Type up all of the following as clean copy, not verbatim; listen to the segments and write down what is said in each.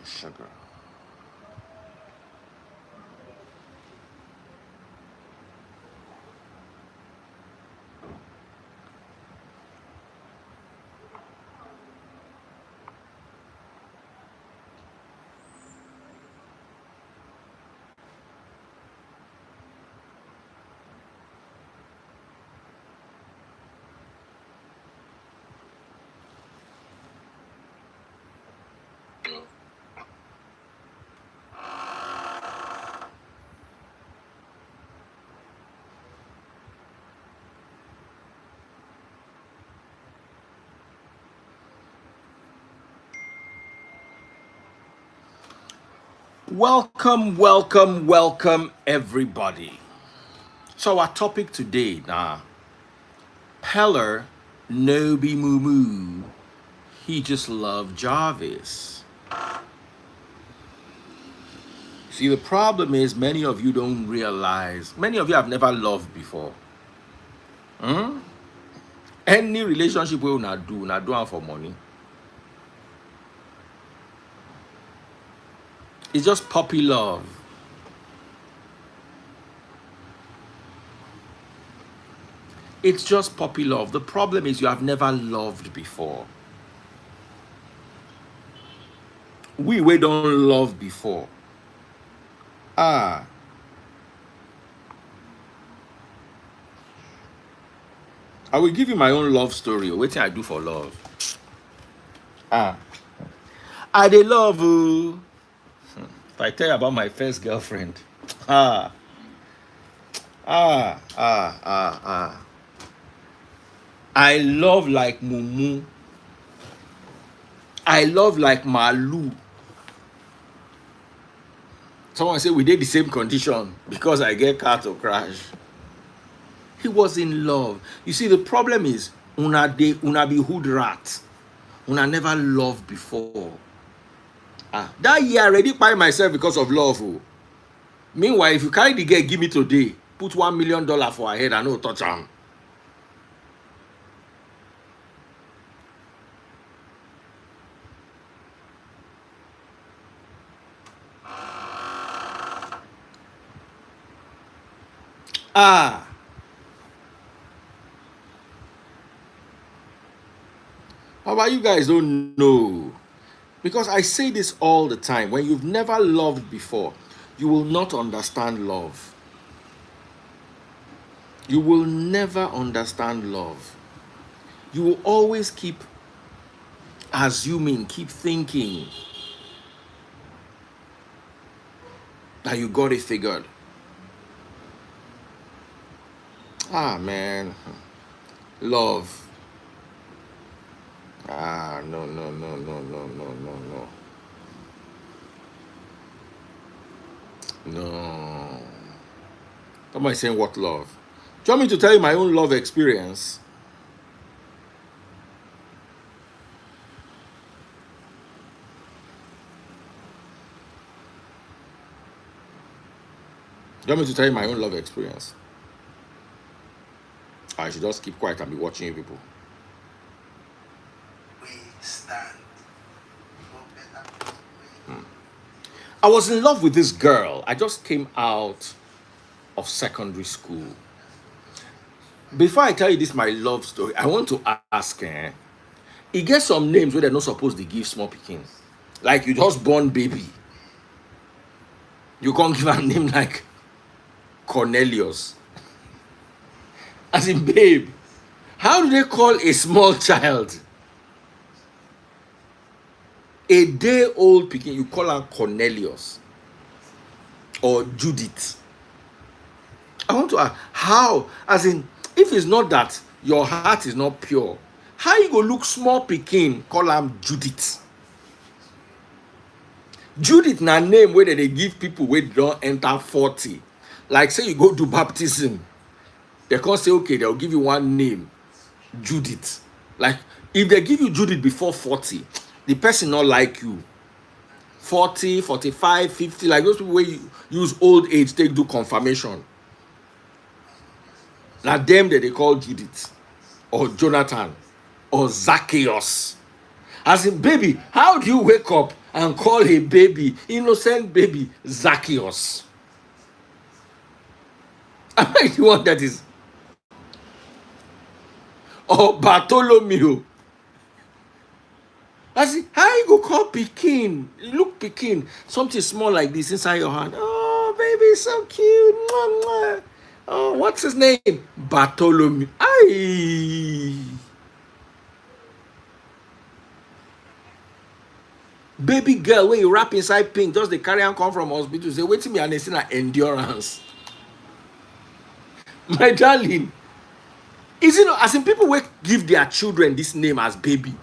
Sugar. Welcome, everybody. So our topic today now, Peller, no be Mumu. He just loved Jarvis. See, the problem is many of you don't realize, many of you have never loved before. Any relationship we not do am for money. It's just puppy love. It's just puppy love. The problem is you have never loved before. We don't love before. I will give you my own love story. What I do for love. I dey love you. If I tell you about my first girlfriend. Ah. Ah. Ah. Ah. Ah. I love like Mumu. I love like Malu. Someone say we did the same condition because I get car to crash. He was in love. You see, the problem is una be hood rat. Una never loved before. That year I already buy myself because of love. Oh. Meanwhile, if you carry the girl, give me today, put $1 million for her head, I no touch am. How about you guys don't know? Because I say this all the time. When you've never loved before, you will not understand love. You will never understand love. You will always keep assuming, keep thinking that you got it figured. Man. Love. No. No. Am I saying what love? Do you want me to tell you my own love experience? Do you want me to tell you my own love experience? I should just keep quiet and be watching you people. I was in love with this girl. I just came out of secondary school. Before I tell you this, my love story, I want to ask, it gets some names where they're not supposed to give small pikin. Like you just born baby. You can't give a name like Cornelius. As in, babe, how do they call a small child? A day-old pikin, you call her Cornelius or Judith. I want to ask, how? As in, if it's not that your heart is not pure, how you go look small pikin, call am Judith? Judith na name where they give people wey don't enter 40. Like say you go do baptism, they can't say, okay, they'll give you one name, Judith. Like if they give you Judith before 40, the person not like you. 40, 45, 50, like those people where you use old age, take do confirmation. Now them that they call Judith or Jonathan or Zacchaeus. As in, baby, how do you wake up and call a baby, innocent baby, Zacchaeus. Am I the one that is? Or Bartholomew? I see, how you go call Pekin? Look, Pekin, something small like this inside your hand. Oh, baby, so cute. Mwah, mwah. Oh, what's his name? Bartholomew. Aye. Baby girl, when you wrap inside pink, just the carry and come from hospital. Say, wait till me and they see na endurance. My darling, is it not, as in people will give their children this name as baby?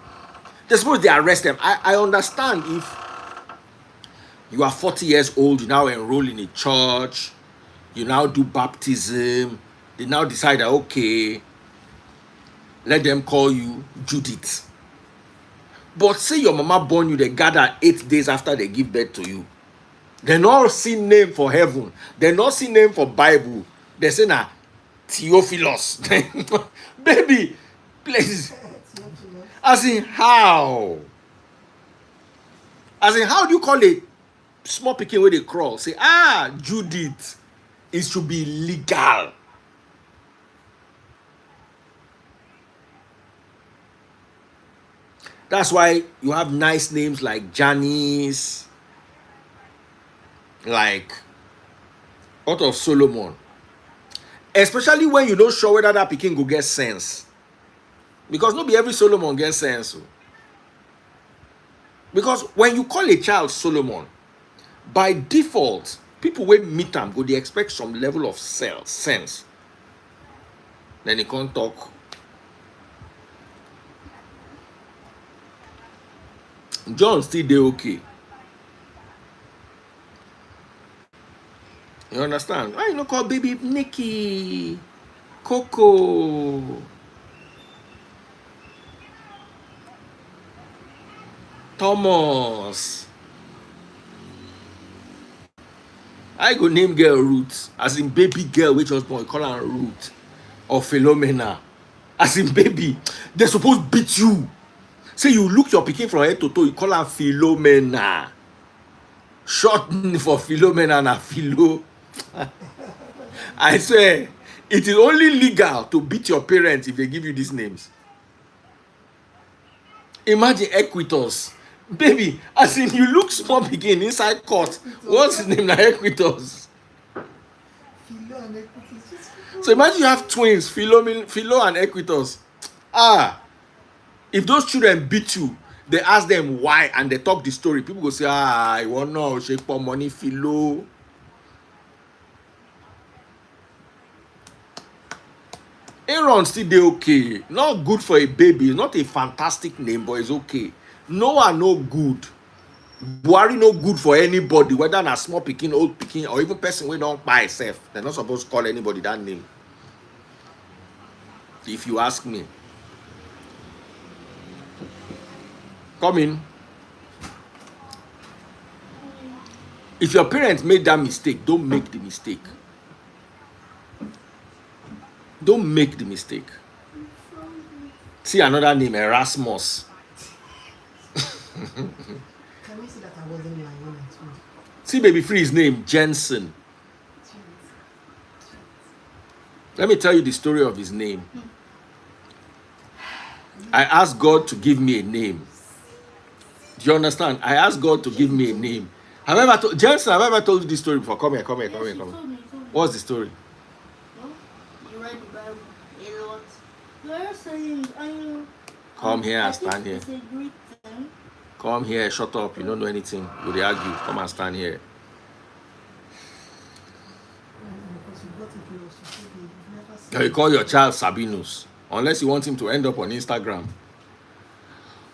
They suppose they arrest them. I understand if you are 40 years old, you now enroll in a church, you now do baptism, they now decide that, okay, let them call you Judith. But say your mama born you, they gather 8 days after they give birth to you. They not see name for heaven. They not see name for Bible. They say, nah, Theophilus. Baby, please. As in how? As in how do you call a small pikin where they crawl? Say, Judith. It should be legal. That's why you have nice names like Janice, like out of Solomon. Especially when you don't sure whether that pikin go get sense. Because not be every Solomon gets sense. Because when you call a child Solomon, by default, people will meet them, go they expect some level of sense. Then they can't talk. John still dey okay. You understand? Why you not call baby Nikki, Coco? Thomas. I go name girl Ruth, as in baby girl, which was born, call her Ruth or Philomena. As in baby, they're supposed to beat you. Say you look your pikin from head to toe, you call her Philomena. Short for Philomena na Philo. I swear, it is only legal to beat your parents if they give you these names. Imagine Equitos. Baby, as in you look small pikin inside court. What's his name na Equitos? So imagine you have twins, Philo and Equitos. If those children beat you, they ask them why and they talk the story. People go say, I want no shake for money, Philo. Aaron still dey okay. Not good for a baby. Not a fantastic name, but it's okay. Noah no good. Buhari no good for anybody, whether na small pikin, old pikin, or even person wey don't buy itself. They're not supposed to call anybody that name. If you ask me. Come in. If your parents made that mistake, don't make the mistake. Don't make the mistake. See another name, Erasmus. Can we see that I wasn't lying when I told you? See baby free's name, Jensen. Let me tell you the story of his name. I asked God to give me a name. Do you understand? I asked God to give me a name. Jensen, have I ever told you this story before? Come here. Told me. What's the story? No? You read the Bible a lot. You're saying, Come here and stand here. It's a great thing. Come here, shut up. You don't know anything. You dey argue. Come and stand here. Because you got it close to say you've never seen. You call your child Sabinus, unless you want him to end up on Instagram.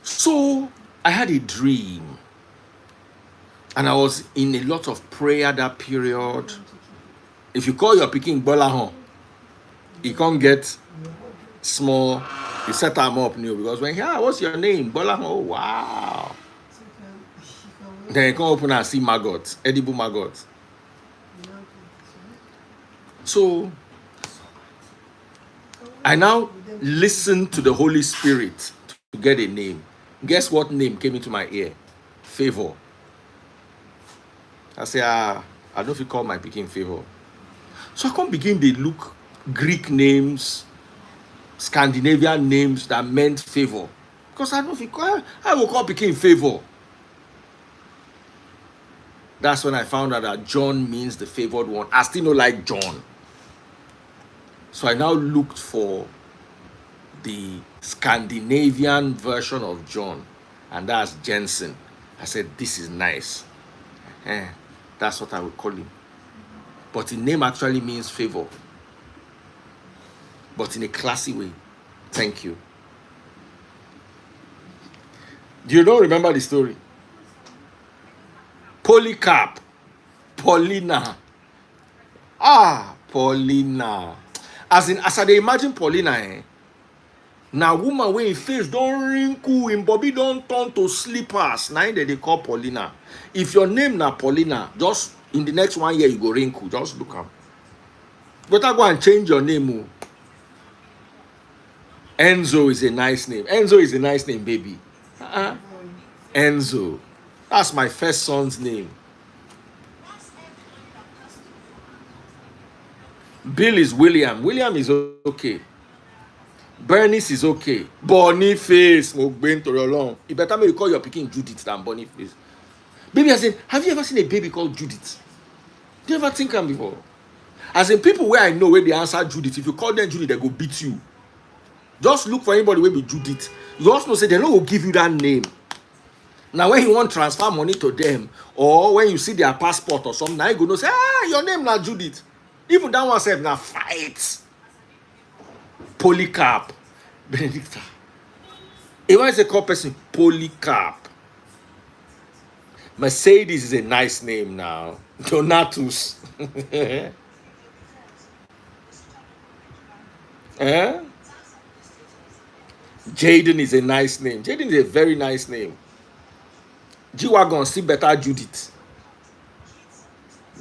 So I had a dream, and I was in a lot of prayer that period. If you call your pikin Bolahon, he can't get small. You set them up new because when what's your name? Bolahon. Oh wow. Then you can open and see maggots, edible maggots. So I now listen to the Holy Spirit to get a name. Guess what name came into my ear? Favor. I say, I don't know if you call my picking favor. So I can't begin to look Greek names, Scandinavian names that meant favor. Because I don't know if you call, I will call picking favor. That's when I found out that John means the favored one. I still don't like John. So I now looked for the Scandinavian version of John, and that's Jensen. I said, this is nice. That's what I would call him. But the name actually means favor, but in a classy way. Thank you. Do you don't remember the story? Polycarp, Paulina. Paulina. As I dey imagine Paulina, now woman wey im face don wrinkle, im body don turn to slippers. Na im they call Paulina. If your name na Paulina, just in the next 1 year you go wrinkle. Just look am. Better go and change your name. Enzo is a nice name. Enzo is a nice name, baby. Enzo. That's my first son's name. Bill is William. William is okay. Bernice is okay. Boniface. You better make you call your picking Judith than Boniface. Baby, I said, have you ever seen a baby called Judith? Do you ever think of before? As in people where I know where they answer Judith, if you call them Judith, they go beat you. Just look for anybody where be Judith. You also know say they don't give you that name. Now when you want to transfer money to them, or when you see their passport or something, now you go know say, your name not Judith. Even that one said now fight. Polycarp. Benedicta. If I say call person Polycarp. Mercedes is a nice name now. Donatus. Jaden is a nice name. Jaden is a very nice name. G-Wagon, see better Judith.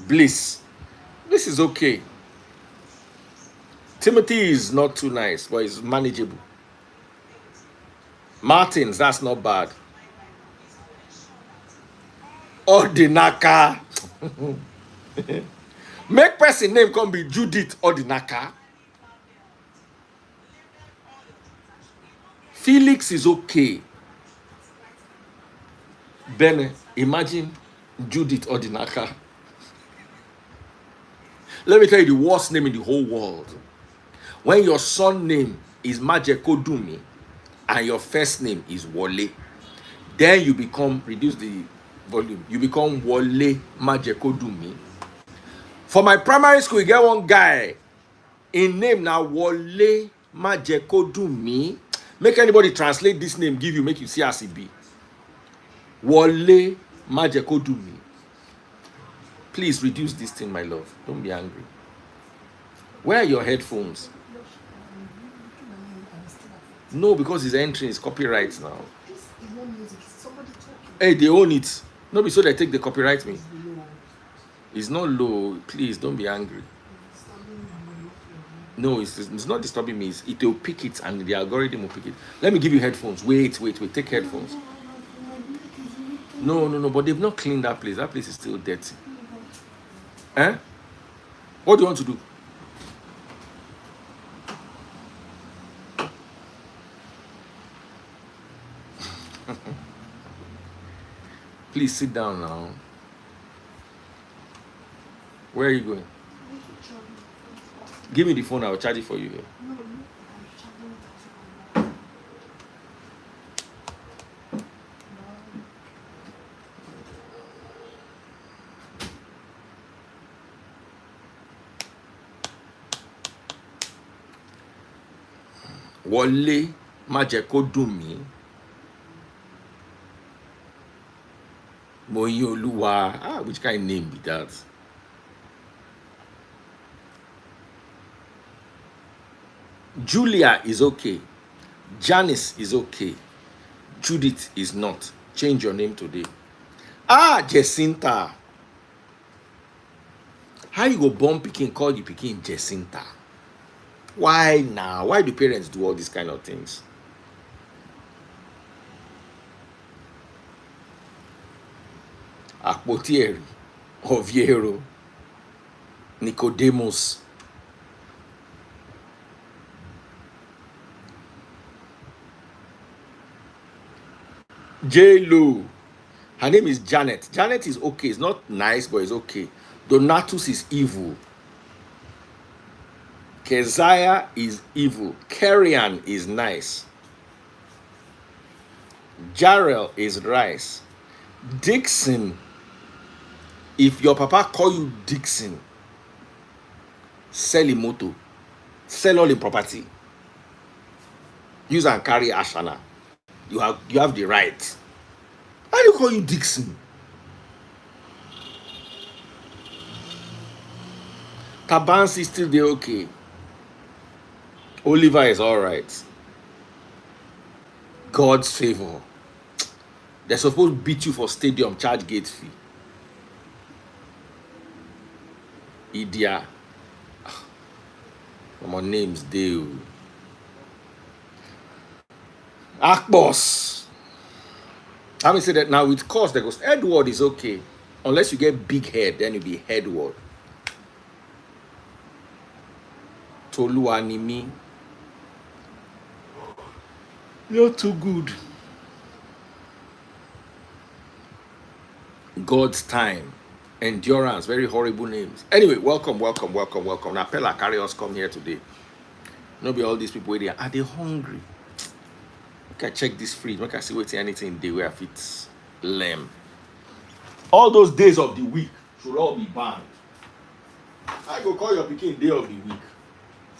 Bliss. This is okay. Timothy is not too nice, but it's manageable. Martins, that's not bad. Ordinaka. Make person name come be Judith Ordinaka. Felix is okay. Bene, imagine Judith Ordinaka. Let me tell you the worst name in the whole world. When your son name is Majekodumi and your first name is Wole, then you become, reduce the volume, you become Wole Majekodumi. For my primary school, you get one guy in name now Wole Majekodumi. Make anybody translate this name, give you, make you see as it be. Wole Majekodumi. Please reduce this thing, my love. Don't be angry. Where are your headphones? No, because his entry is copyright now. Hey, they own it. No, be so they take the copyright me. It's not low. Please don't be angry. No, it's not disturbing me. It will pick it and the algorithm will pick it. Let me give you headphones. Wait. Take headphones. No. But they've not cleaned that place. That place is still dirty. What do you want to do? Please sit down now. Where are you going? Give me the phone. I will charge it for you. Wole Majekodumi. Moyoluwa. Which kind of name be that? Julia is okay. Janice is okay. Judith is not. Change your name today. Jacinta. How you go born pikin call the pikin Jacinta? Why now? Why do parents do all these kind of things? Akpotieri. Oviero, Nicodemus. J-Lo. Her name is Janet. Janet is okay. It's not nice, but it's okay. Donatus is evil. Keziah is evil. Kerian is nice. Jarrell is rice. Dixon. If your papa call you Dixon, sell him moto. Sell all the property. Use and carry Ashana. You have the right. Why do you call you Dixon? Tabansi is still there, okay. Oliver is alright. God's favor. They're supposed to beat you for stadium, charge gate fee. Idia. My name's Dale. Akbos. Let me say that now with course that goes Edward is okay. Unless you get big head, then you'll be Edward. Toluanimi. You're too good. God's time. Endurance. Very horrible names. Anyway, welcome. Now Peller carry us come here today. No be all these people waiting. Are they hungry? Okay, check this fridge. Make I see what's anything they where fits lamb. All those days of the week should all be banned. I go call your picking day of the week.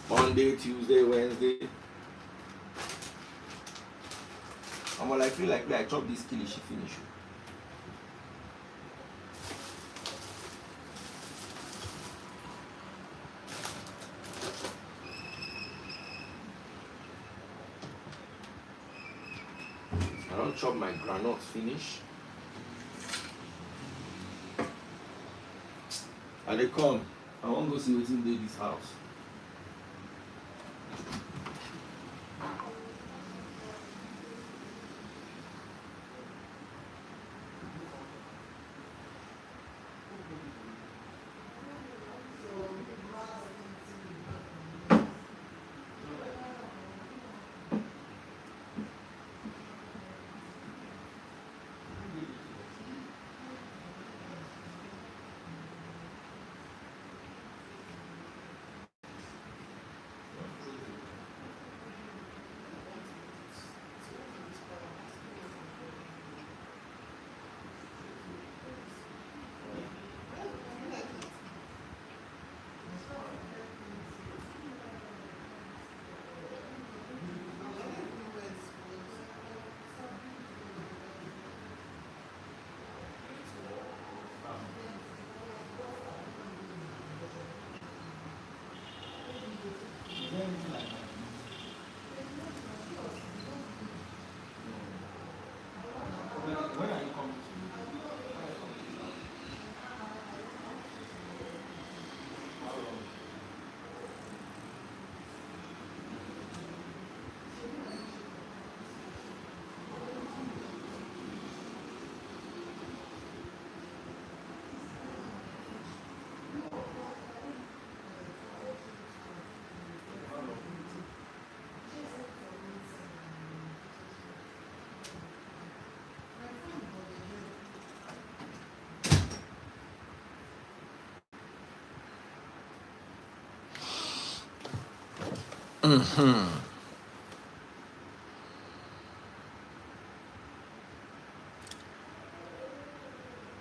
Monday, Tuesday, Wednesday. I'm like feel like I chop this kilishi finish. I don't chop my granite finish. And they come. I want to go see what's in this house.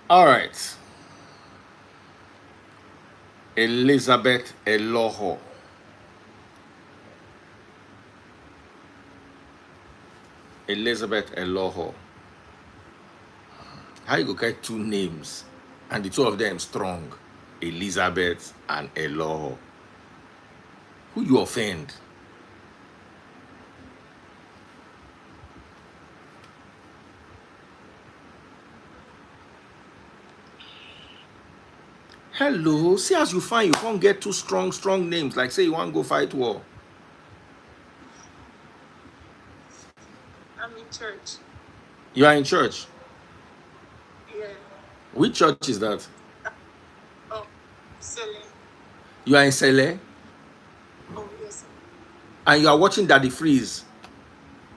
All right. Elizabeth Eloho. Elizabeth Eloho. How you go get two names and the two of them strong? Elizabeth and Eloho. Who you offend? Hello, see as you find you can't get two strong names. Like say you want to go fight war. I'm in church. You are in church. Yeah. Which church is that? Selling. You are in Sele, Oh, yes, sir. and you are watching Daddy Freeze.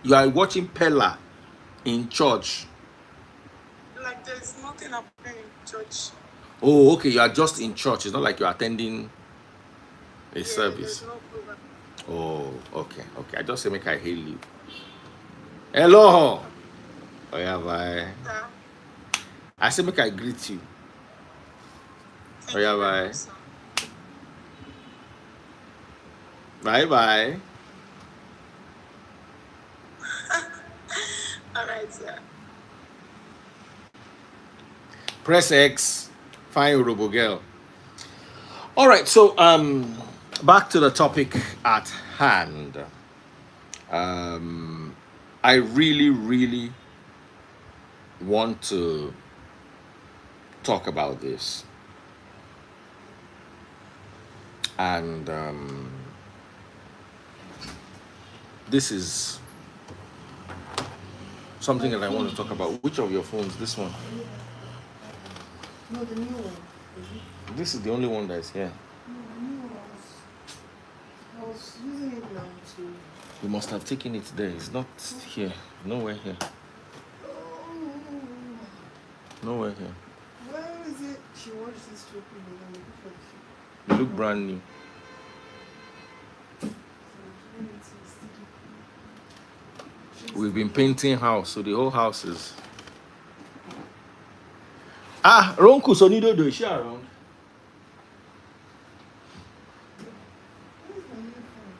You are watching Peller in church. Like, there's nothing happening in church. Oh, okay. You are just in church. It's not like you're attending a Yeah, service. there's no program. Oh, okay, okay. I just say make I hail you. Hello. Oh yeah, bye. Yeah. I say make I greet you. Oh Thank yeah, you very bye. much, sir. Bye bye. All right, sir. Press X. Fine Robo Girl. All right, so back to the topic at hand. Um I really, really want to talk about this. And this is something that I want to talk about. Which of your phones? This one. No, the new one. Is it? This is the only one that's here. No, the new one I was using it now to. You must have taken it there. It's not here. Nowhere here. Oh, Nowhere here. where is it? She wants this to open and then we look like she. You look brand new. So, when it's sticky. We've been painting house, so the whole house is. Ah, Ronku Sonido do is she around? Where's my new phone?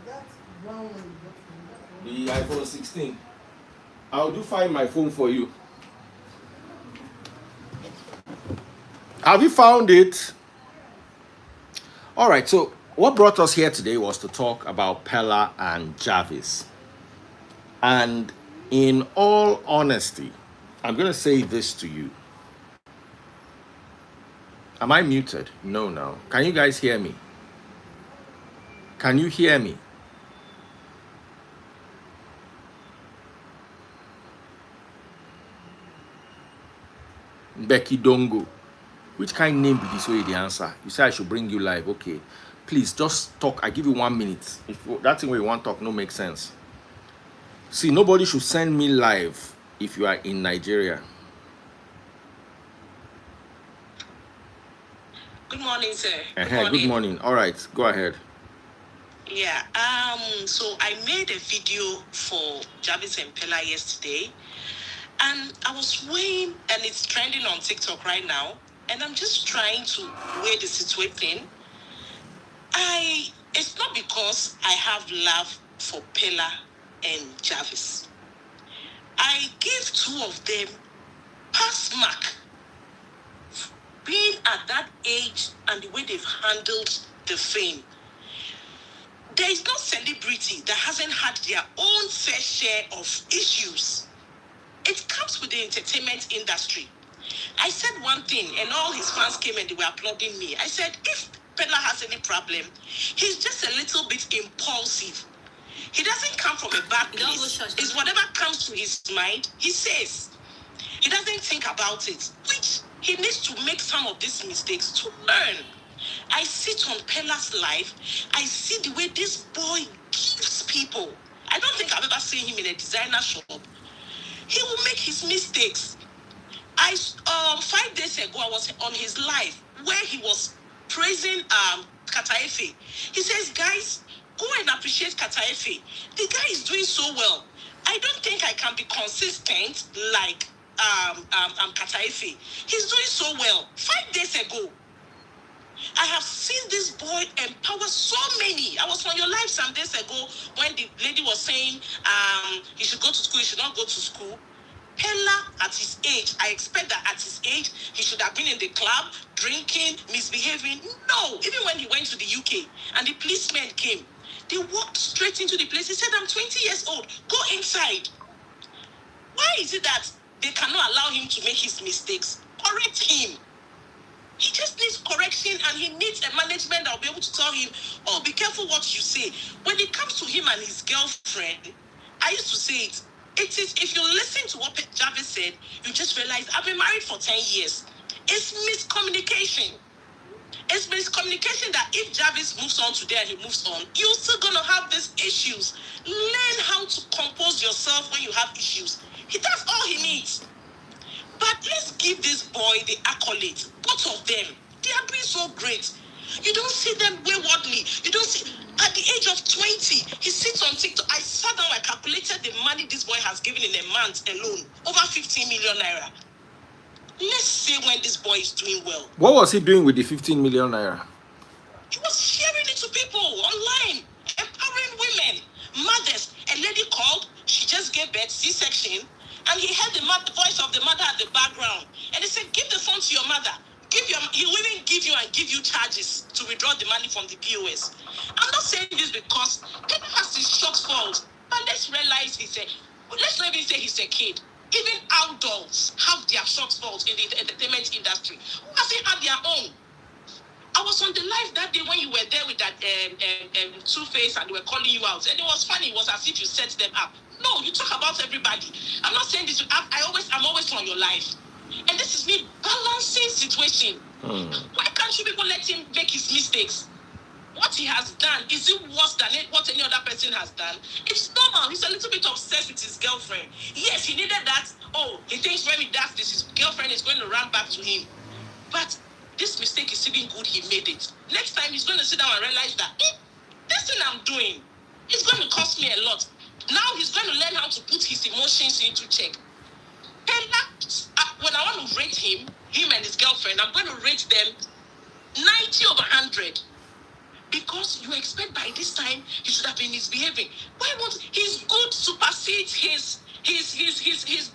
That's brown one you got from me. The iPhone 16. I'll do find my phone for you. Have you found it? All right, so what brought us here today was to talk about Peller and Jarvis. And in all honesty, I'm going to say this to you. Am I muted? No, no. Can you guys hear me? Can you hear me? Becky Dongo. Which kind of name be this way the answer? You say I should bring you live. Okay. Please just talk. I give you 1 minute. If that thing where you want to talk no make sense. See, nobody should send me live if you are in Nigeria. Good morning, sir. Good morning. All right, go ahead. Yeah. So I made a video for Jarvis and Peller yesterday, and I was weighing, and it's trending on TikTok right now. And I'm just trying to weigh the situation. It's not because I have love for Peller and Jarvis. I give two of them pass mark. Being at that age and the way they've handled the fame. There is no celebrity that hasn't had their own fair share of issues. It comes with the entertainment industry. I said one thing, and all his fans came and they were applauding me. I said, if Peller has any problem, he's just a little bit impulsive. He doesn't come from a bad place. It's whatever comes to his mind, he says. He doesn't think about it, which he needs to make some of these mistakes to learn. I sit on Peller's life. I see the way this boy gives people. I don't think I've ever seen him in a designer shop. He will make his mistakes. 5 days ago, I was on his live where he was praising Kataefe. He says, guys, go and appreciate Kataefe. The guy is doing so well. I don't think I can be consistent like Kataefe. He's doing so well. 5 days ago, I have seen this boy empower so many. I was on your live some days ago when the lady was saying he should go to school, he should not go to school. Peller, at his age, I expect that at his age, he should have been in the club, drinking, misbehaving. No, even when he went to the UK and the policemen came, they walked straight into the place. He said, I'm 20 years old. Go inside. Why is it that they cannot allow him to make his mistakes? Correct him. He just needs correction, and he needs a management that will be able to tell him, oh, be careful what you say. When it comes to him and his girlfriend, I used to say it. It is, if you listen to what Jarvis said, you just realize I've been married for 10 years. It's miscommunication. It's miscommunication that if Jarvis moves on today and he moves on, you're still going to have these issues. Learn how to compose yourself when you have issues. That's all he needs. But let's give this boy the accolades. Both of them. They are doing so great. You don't see them waywardly. You don't see... At the age of 20, he sits on TikTok. I sat down, I calculated the money this boy has given in a month alone. Over 15 million naira. Let's say when this boy is doing well. What was he doing with the 15 million naira? He was sharing it to people online, empowering women, mothers. A lady called, she just gave birth, C-section, and he heard the voice of the mother at the background. And he said, give the phone to your mother. He will even give you charges to withdraw the money from the POS. I'm not saying this because people has his shortfalls, but let's realize let's not even say he's a kid. Even adults have their shortfalls in the entertainment industry. Who hasn't had their own? I was on the live that day when you were there with that Two-Face and they were calling you out. And it was funny. It was as if you set them up. No, you talk about everybody. I'm not saying this. I'm always on your live. And this is me balancing situation. Why can't you people let him make his mistakes? What he has done, is it worse than what any other person has done? It's normal. He's a little bit obsessed with his girlfriend. Yes, he needed that. Oh, he thinks when he does this, his girlfriend is going to run back to him. But this mistake is even good he made it. Next time, he's going to sit down and realize that this thing I'm doing is going to cost me a lot. Now he's going to learn how to put his emotions into check. When I want to rate him and his girlfriend, I'm going to rate them 90 over 100. Because you expect by this time he should have been misbehaving. Why won't his good supersedes his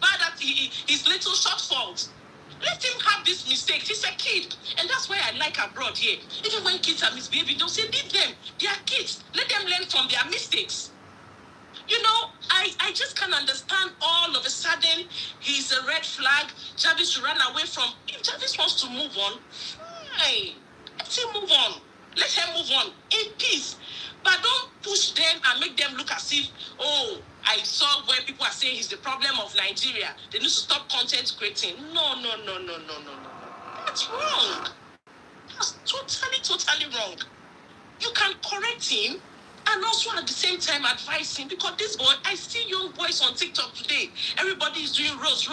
bad at his little shortfalls? Let him have this mistake. He's a kid. And that's why I like abroad here. Even when kids are misbehaving, don't say leave them. They are kids. Let them learn from their mistakes. You know, I just can't understand all of a sudden he's a red flag. Jarvis should run away from. If Jarvis wants to move on, fine. Let him move on. Let him move on in peace. But don't push them and make them look as if, oh, I saw where people are saying he's the problem of Nigeria. They need to stop content creating. No. That's wrong. That's totally wrong. You can correct him and also at the same time advise him, because this boy, I see young boys on TikTok today. Everybody is doing rose.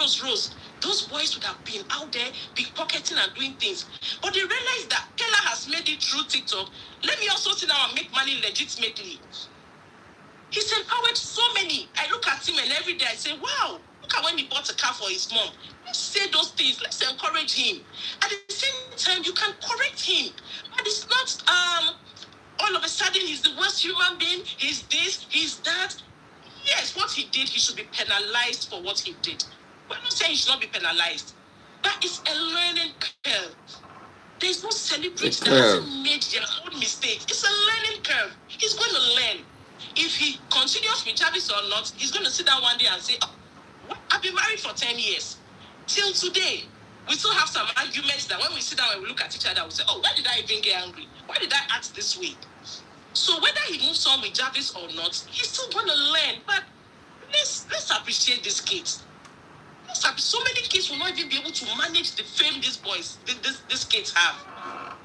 Those boys would have been out there pickpocketing and doing things. But they realized that Peller has made it through TikTok. Let me also sit down and make money legitimately. He's empowered so many. I look at him and every day I say, wow, look at when he bought a car for his mom. Let's say those things. Let's encourage him. At the same time, you can correct him. But it's not all of a sudden he's the worst human being. He's this, he's that. Yes, what he did, he should be penalized for what he did. We're not saying he should not be penalized. But it's a learning curve. There's no celebrity that hasn't made their own mistakes. It's a learning curve. He's going to learn. If he continues with Jarvis or not, he's going to sit down one day and say, oh, I've been married for 10 years. Till today, we still have some arguments that when we sit down and we look at each other, we say, oh, why did I even get angry? Why did I act this way? So whether he moves on with Jarvis or not, he's still going to learn. But let's appreciate these kids. So many kids will not even be able to manage the fame these kids have.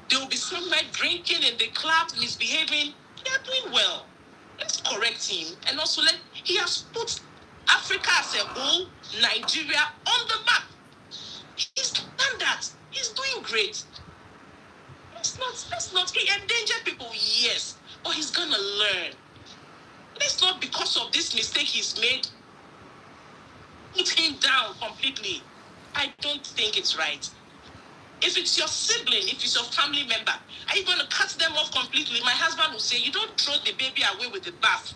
They will be somewhere drinking in the club, misbehaving. They are doing well. Let's correct him. And also he has put Africa as a whole, Nigeria on the map. He's done that. He's doing great. Let's not he endanger people, yes, but he's gonna learn. Let's not, because of this mistake he's made, put him down completely. I don't think it's right. If it's your sibling, if it's your family member, are you going to cut them off completely? My husband will say, you don't throw the baby away with the bath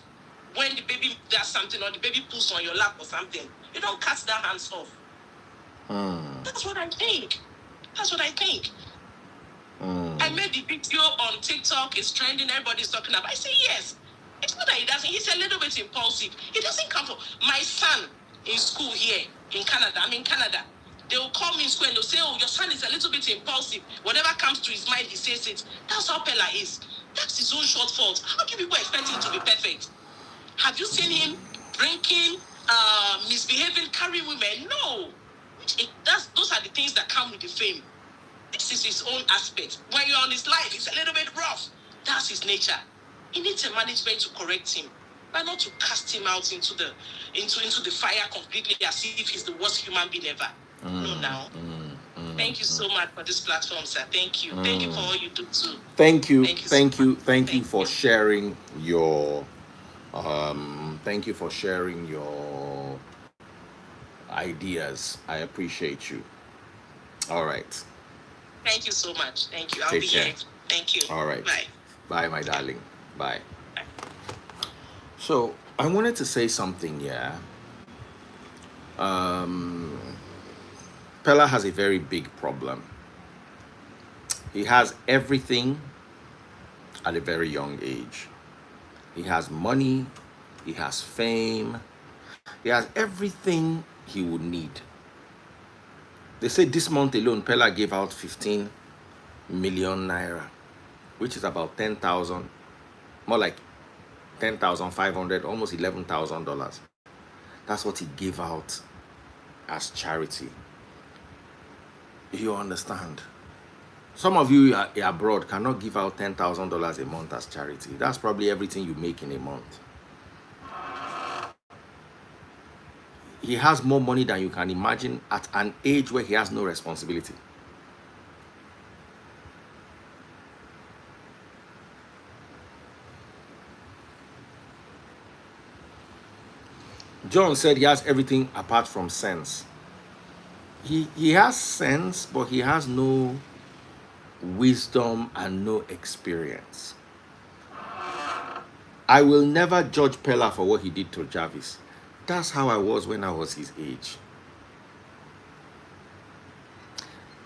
when the baby does something or the baby pulls on your lap or something. You don't cut their hands off. That's what I think. That's what I think. I made the video on TikTok, it's trending, everybody's talking about. I say yes. It's not that he doesn't, he's a little bit impulsive. He doesn't come for my son in school here in Canada. I'm in Canada. They will call me in school and they'll say, oh, your son is a little bit impulsive. Whatever comes to his mind, he says it. That's how Peller is. That's his own short fault. How do people expect him to be perfect? Have you seen him drinking, misbehaving, carrying women? No. Those are the things that come with the fame. This is his own aspect. When you're on his life, it's a little bit rough. That's his nature. He needs a management to correct him, but not to cast him out into the fire completely as if he's the worst human being ever. No, now. Thank you so much for this platform, sir. Thank you. Thank you for all you do too. Thank you. Thank you For sharing your thank you for sharing your ideas. I appreciate you. All right. Thank you so much. Thank you. I'll Take be care. here. Thank you. All right. Bye. Bye, my darling. Bye. So I wanted to say something, yeah. Peller has a very big problem. He has everything at a very young age. He has money, he has fame, he has everything he would need. They say this month alone, Peller gave out 15 million naira, which is about 10,000, more like 10,500, almost $11,000. That's what he gave out as charity. You understand? Some of you abroad cannot give out $10,000 a month as charity. That's probably everything you make in a month. He has more money than you can imagine at an age where he has no responsibility. John said he has everything apart from sense. He has sense, but he has no wisdom and no experience. I will never judge Peller for what he did to Jarvis. That's how I was when I was his age.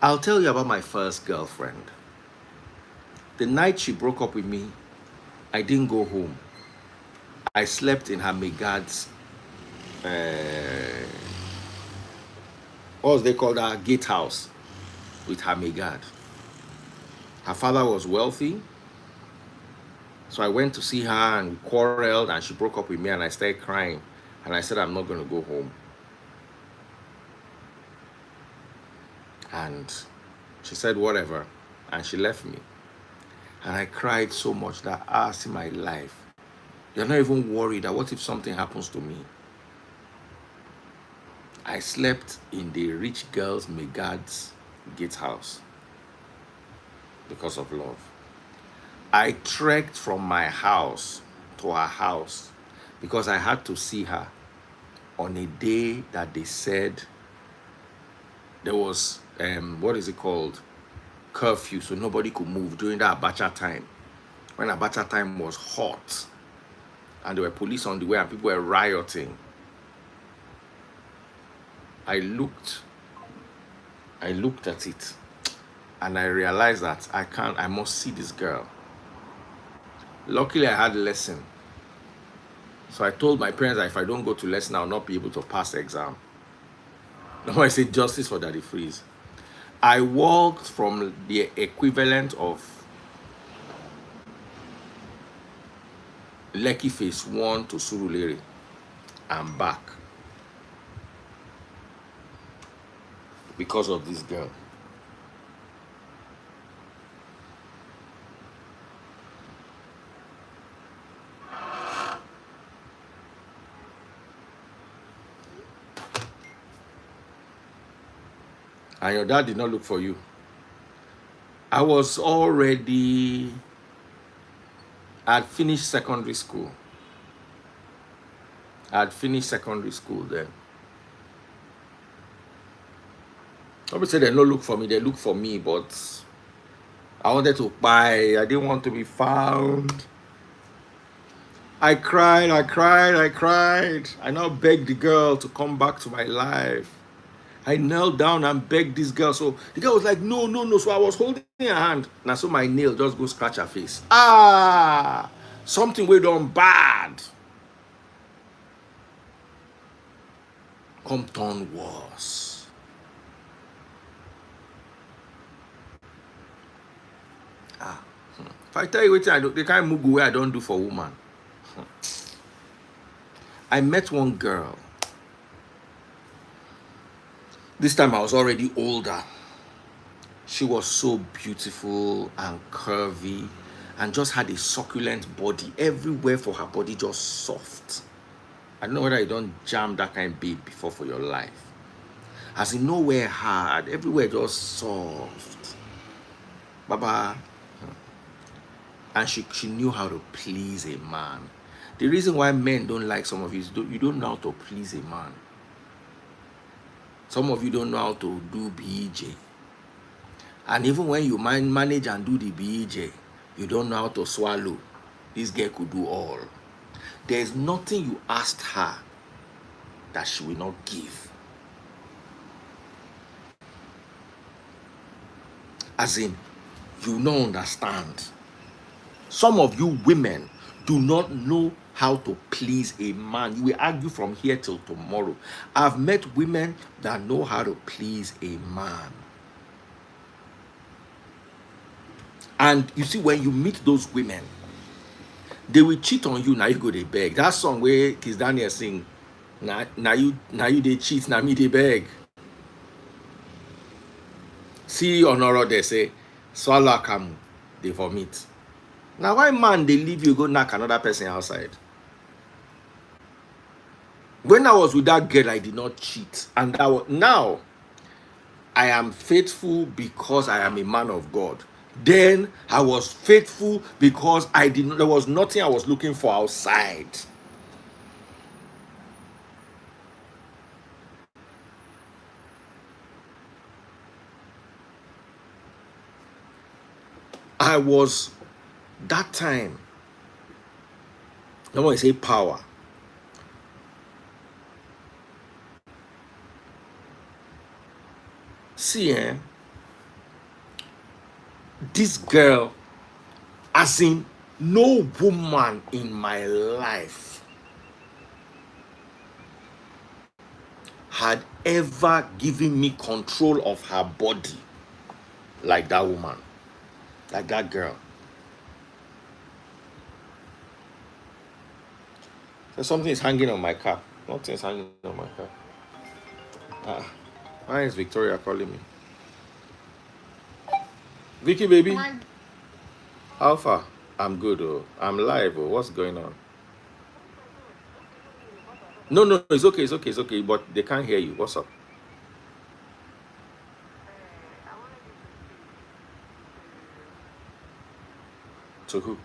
I'll tell you about my first girlfriend. The night she broke up with me, I didn't go home. I slept in her Megad's, what was they called, her gate house with her Megad. Her father was wealthy. So I went to see her and we quarreled and she broke up with me and I started crying. And I said, I'm not going to go home. And she said, whatever. And she left me. And I cried so much that I asked in my life, you're not even worried that what if something happens to me? I slept in the rich girl's Megad's gate house because of love. I trekked from my house to her house because I had to see her on a day that they said there was, what is it called? Curfew, so nobody could move during that Abacha time. When Abacha time was hot and there were police on the way and people were rioting. I looked at it and I realized that I must see this girl. Luckily, I had a lesson. So I told my parents that if I don't go to lesson, I'll not be able to pass the exam. Now I say justice for Daddy Freeze. I walked from the equivalent of Lekki Phase 1 to Surulere and back because of this girl. And your dad did not look for you. I had finished secondary school. then. Nobody said they no look for me, they look for me, but I wanted to buy. I didn't want to be found. I cried, I cried, I cried. I now begged the girl to come back to my life. I knelt down and begged this girl. So the girl was like, no, no, no. So I was holding her hand. Now so my nail just go scratch her face. Ah, something we done bad. Come turn worse. Ah. If I tell you what I do, the kind of mugu way I don't do for woman. I met one girl. This time I was already older. She was so beautiful and curvy and just had a succulent body. Everywhere for her body just soft. I don't know whether you don't jam that kind of babe before for your life. As in nowhere hard, everywhere just soft. Baba. And she knew how to please a man. The reason why men don't like some of you is you don't know how to please a man. Some of you don't know how to do BJ. And even when you manage and do the BJ, you don't know how to swallow. This girl could do all. There's nothing you asked her that she will not give. As in, you don't understand. Some of you women do not know how to please a man. You will argue from here till tomorrow. I've met women that know how to please a man. And you see, when you meet those women, they will cheat on you. Now you go they beg. That song where Kiss Daniel sing, now you they cheat, now me they beg. See Honoro they say, swallow kamu, they vomit. Now why man they leave you go knock another person outside? When I was with that girl, I did not cheat. And now I am faithful because I am a man of God. Then I was faithful because there was nothing I was looking for outside. I was that time. No one say power. See, this girl, as in no woman in my life had ever given me control of her body like that woman, like that girl. So something is hanging on my car. Nothing is hanging on my car. Why is Victoria calling me? Vicky, baby. How far? I'm good. Oh, I'm live. Oh, what's going on? No, it's okay. It's okay. It's okay. But they can't hear you. What's up? To who?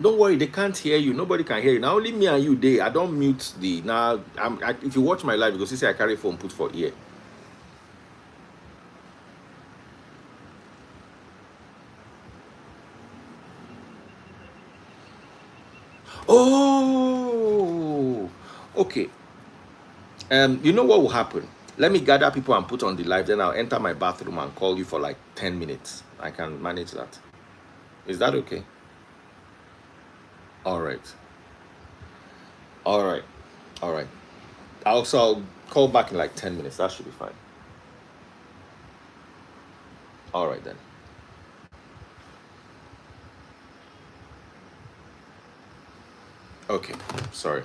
Don't worry, they can't hear you. Nobody can hear you. Now only me and you there. I don't mute the now. If you watch my live, because you see I carry phone put for ear. Oh, okay. You know what will happen? Let me gather people and put on the live. Then I'll enter my bathroom and call you for like 10 minutes. I can manage that. Is that okay? All right. All right. All right. I'll call back in like 10 minutes. That should be fine. All right then. Okay. Sorry.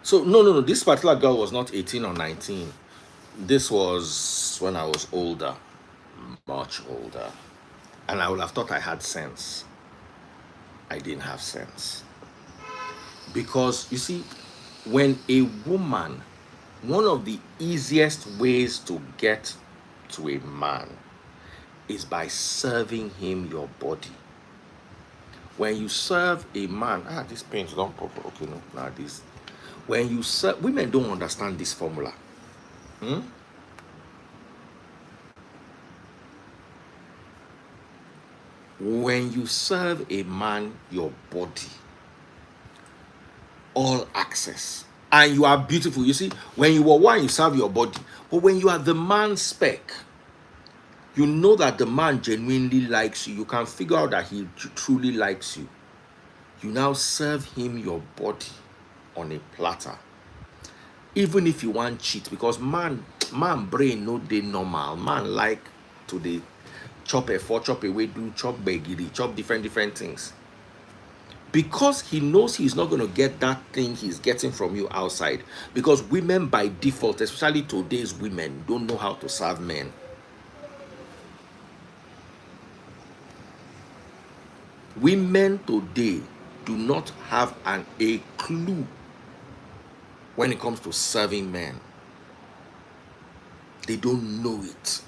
So no. This particular girl was not 18 or 19. This was when I was older, much older. And I would have thought I had sense. I didn't have sense. Because you see, when a woman, one of the easiest ways to get to a man is by serving him your body. When you serve a man, this paint don't pop. Okay, no, now this. When you serve, women don't understand this formula. Hmm? When you serve a man your body, all access, and you are beautiful. You see, when you are one, you serve your body. But when you are the man spec, you know that the man genuinely likes you. You can figure out that he truly likes you. You now serve him your body on a platter. Even if you want cheat, because man brain no dey normal. Man like to dey chop effort, chop away, do chop begiri, chop different things. Because he knows he's not going to get that thing he's getting from you outside. Because women by default, especially today's women, don't know how to serve men. Women today do not have a clue when it comes to serving men. They don't know it.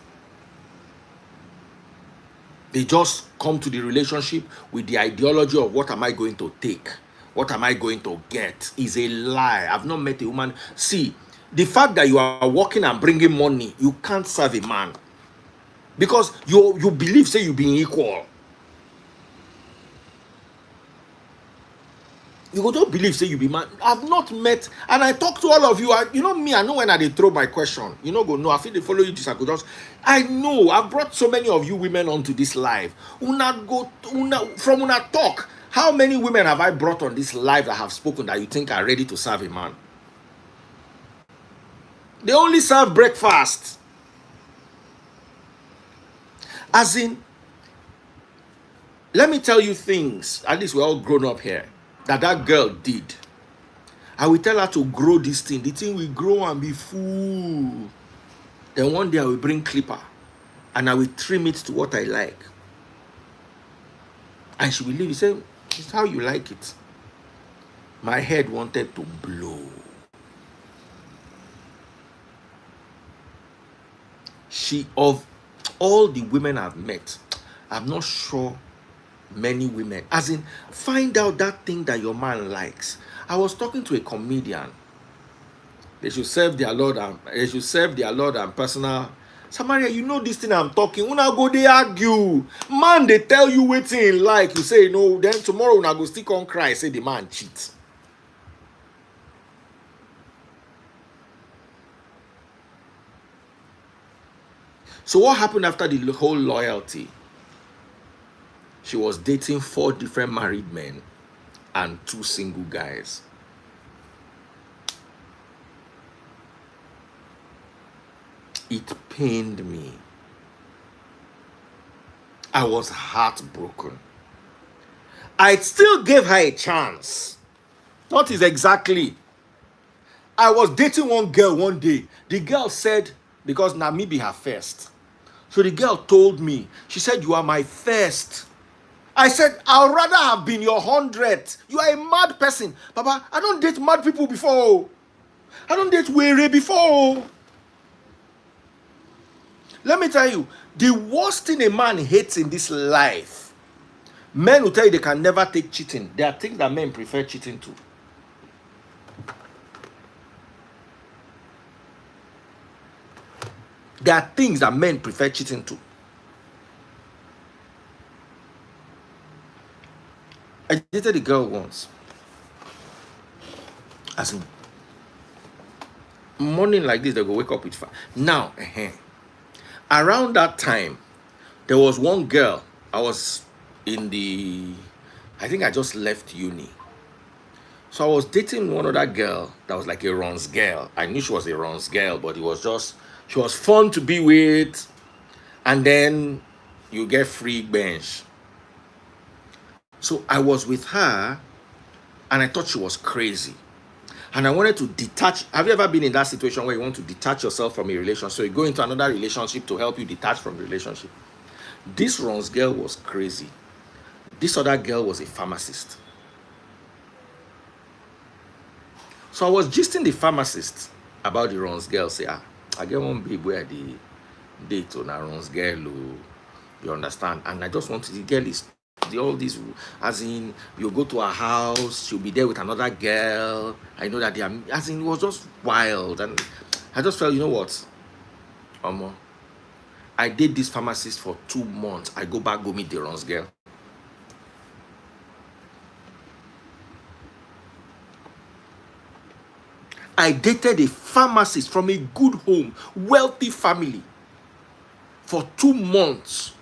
They just come to the relationship with the ideology of what am I going to take? What am I going to get? Is a lie. I've not met a woman. See, the fact that you are working and bringing money, you can't serve a man. Because you believe, say, you being equal. You don't believe, say, you be man. I've not met, and I talk to all of you. You know me, I know when I dey throw my question. You know, go, no, I feel they follow you this. I know, I've brought so many of you women onto this live. From una talk, how many women have I brought on this live that have spoken that you think are ready to serve a man? They only serve breakfast. As in, let me tell you things, at least we're all grown up here, that girl did. I will tell her to grow this thing. The thing will grow and be full. Then one day I will bring clipper and I will trim it to what I like. And she will leave. She said, it's how you like it. My head wanted to blow. Of all the women I've met, I'm not sure many women, as in, find out that thing that your man likes. I was talking to a comedian. They should serve their Lord and personal. Samaria, you know this thing I'm talking. Una go they argue. Man, they tell you waiting like you say no. Then tomorrow una go still on cry. Say the man cheats. So what happened after the whole loyalty? She was dating 4 different married men and 2 single guys. It pained me. I was heartbroken. I still gave her a chance. Not as exactly. I was dating one girl one day. The girl said, because now me be her first. So the girl told me, she said, you are my first. I said, I'd rather have been your 100th. You are a mad person. Papa, I don't date mad people before. I don't date weary before. Let me tell you, the worst thing a man hates in this life, men will tell you they can never take cheating. There are things that men prefer cheating to. There are things that men prefer cheating to. I dated a girl once. As in, morning like this, they go wake up with fire. Now, around that time, there was one girl. I was I think I just left uni. So I was dating one other girl that was like a Ron's girl. I knew she was a Ron's girl, but she was fun to be with. And then you get free bench. So I was with her and I thought she was crazy. And I wanted to detach. Have you ever been in that situation where you want to detach yourself from a relationship? So you go into another relationship to help you detach from the relationship. This Ron's girl was crazy. This other girl was a pharmacist. So I was gisting the pharmacist about the Ron's girl. Say, I get one babe where the date on a Ron's girl. You understand? And I just wanted, the girl is all these, as in, you go to her house, she'll be there with another girl. I know that they are, as in, it was just wild. And I just felt, you know what? I did this pharmacist for 2 months. I go back, go meet the runs girl. I dated a pharmacist from a good home, wealthy family for 2 months.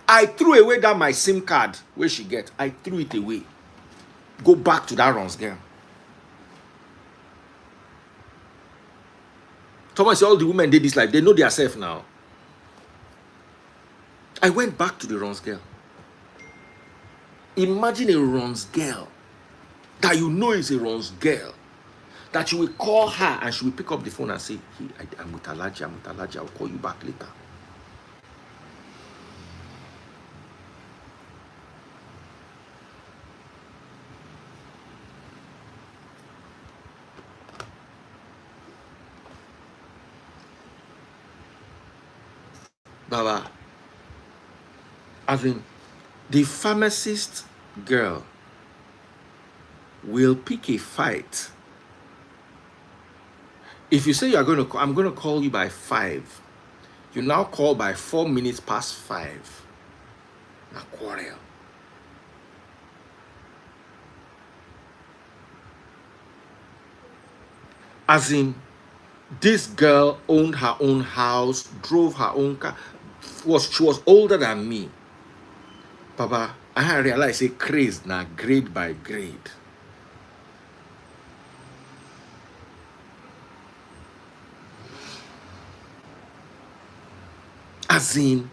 I threw away that my SIM card where she get. I threw it away. Go back to that runs girl. Thomas, all the women did this life. They know their self now. I went back to the runs girl. Imagine a runs girl that you know is a runs girl, that you will call her and she will pick up the phone and say, hey, I'm with Alaji, I'll call you back later. Baba, as in, the pharmacist girl will pick a fight. If you say you're going to, I'm going to call you by 5, you now call by 4 minutes past 5. Now quarrel. As in, this girl owned her own house, drove her own car. She was older than me. Baba, I realized a craze now, grade by grade. As in,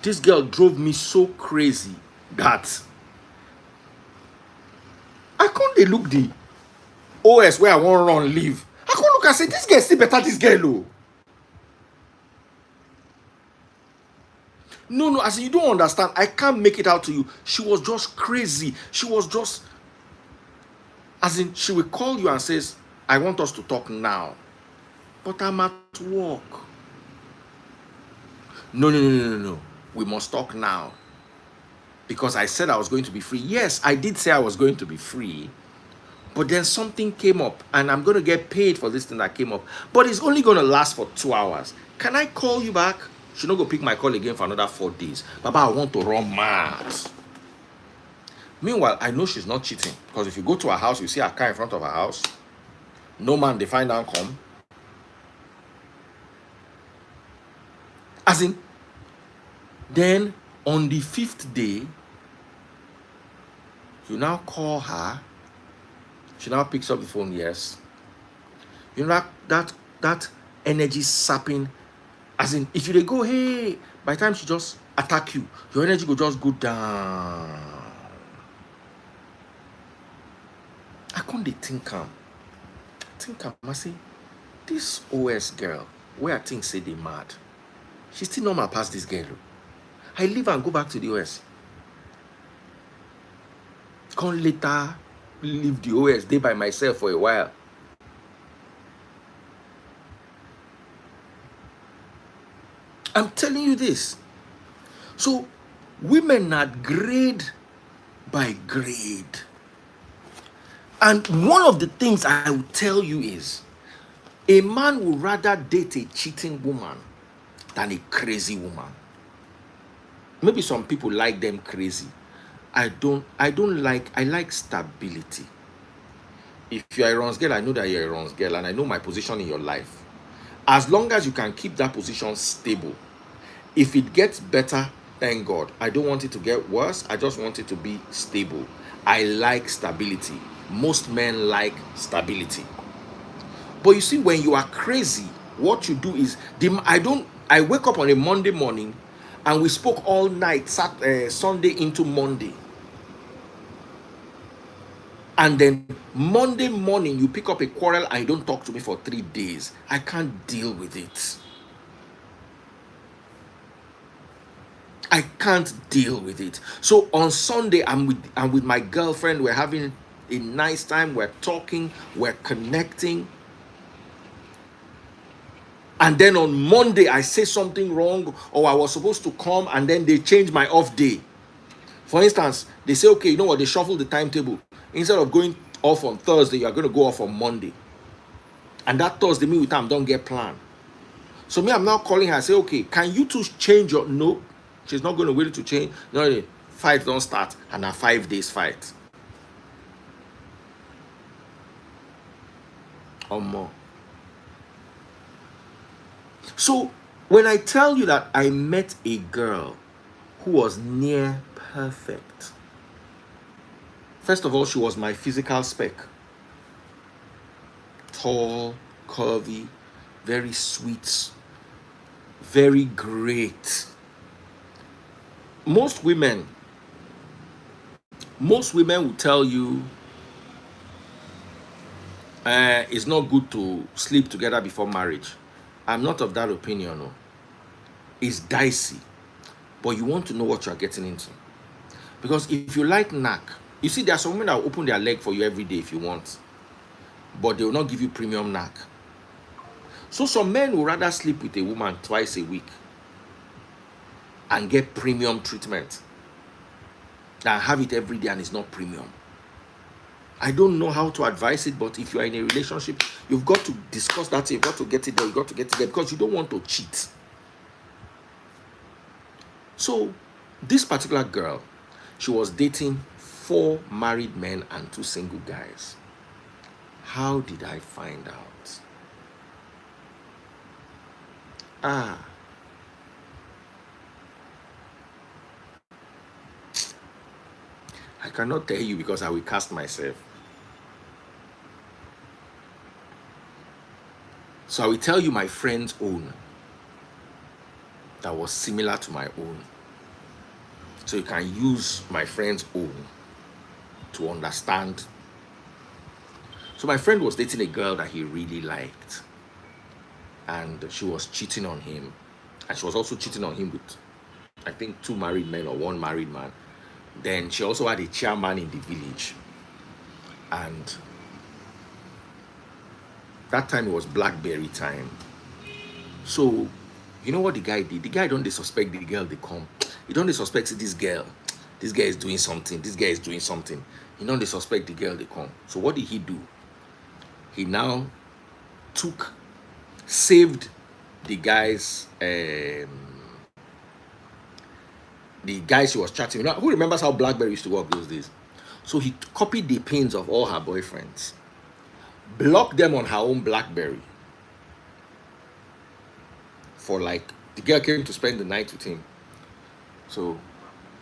this girl drove me so crazy that I couldn't look the OS where I want to run leave. I couldn't look and say, this girl still better, this girl. Oh. No, as in, you don't understand. I can't make it out to you. She was just crazy. She was just, as in, she will call you and says, I want us to talk now. But I'm at work. No. We must talk now. Because I said I was going to be free. Yes, I did say I was going to be free. But then something came up. And I'm going to get paid for this thing that came up. But it's only going to last for 2 hours. Can I call you back? She not go pick my call again for another 4 days. Baba, I want to run mad. Meanwhile, I know she's not cheating. Because if you go to her house, you see her car in front of her house. No man, they find out come. As in, then on the 5th day, you now call her. She now picks up the phone, yes. You know that energy sapping. As in, if you go, hey, by the time she just attack you, your energy will just go down. I can't think I say, this OS girl, where I think say they mad, she's still normal past this girl. I leave and go back to the OS. Come later, leave the OS day by myself for a while. I'm telling you this. So, women are grade by grade. And one of the things I will tell you is, a man would rather date a cheating woman than a crazy woman. Maybe some people like them crazy. I like stability. If you're a runs girl, I know that you're a runs girl, and I know my position in your life. As long as you can keep that position stable, if it gets better, thank God. I don't want it to get worse. I just want it to be stable. I like stability. Most men like stability. But you see, when you are crazy, what you do is, I wake up on a Monday morning and we spoke all night, Sunday into Monday. And then Monday morning, you pick up a quarrel and you don't talk to me for 3 days. I can't deal with it. I can't deal with it. So on Sunday, I'm with my girlfriend. We're having a nice time. We're talking. We're connecting. And then on Monday, I say something wrong, or I was supposed to come, and then they change my off day. For instance, they say, okay, you know what, they shuffle the timetable. Instead of going off on Thursday, you are going to go off on Monday. And that Thursday, me with them don't get planned. So me, I'm now calling her, say, okay, can you two change your, no, she's not going to wait to change. No, fight don't start, and a 5 days fight. Or more. So when I tell you that I met a girl who was near perfect, first of all, she was my physical spec. Tall, curvy, very sweet, very great. Most women will tell you it's not good to sleep together before marriage. I'm not of that opinion. No. It's dicey, but you want to know what you're getting into. Because if you like knack, you see, there are some women that will open their leg for you every day if you want, but they will not give you premium knack. So some men will rather sleep with a woman twice a week and get premium treatment than have it every day and it's not premium. I don't know how to advise it, but if you are in a relationship, you've got to discuss that. You've got to get it there. You've got to get it there because you don't want to cheat. So this particular girl, she was dating 4 married men and 2 single guys. How did I find out? I cannot tell you because I will cast myself. So I will tell you my friend's own that was similar to my own. So you can use my friend's own to understand. So my friend was dating a girl that he really liked. And she was cheating on him. And she was also cheating on him with, I think, 2 married men or 1 married man. Then she also had a chairman in the village. And that time it was BlackBerry time. So, you know what the guy did? The guy don't suspect the girl they come. He don't suspect this girl. This guy is doing something. This guy is doing something. He don't suspect the girl they come. So what did he do? He now saved the guys, the guys he was chatting. You know, who remembers how BlackBerry used to work those days? So he copied the pins of all her boyfriends, blocked them on her own BlackBerry. For like, the girl came to spend the night with him. So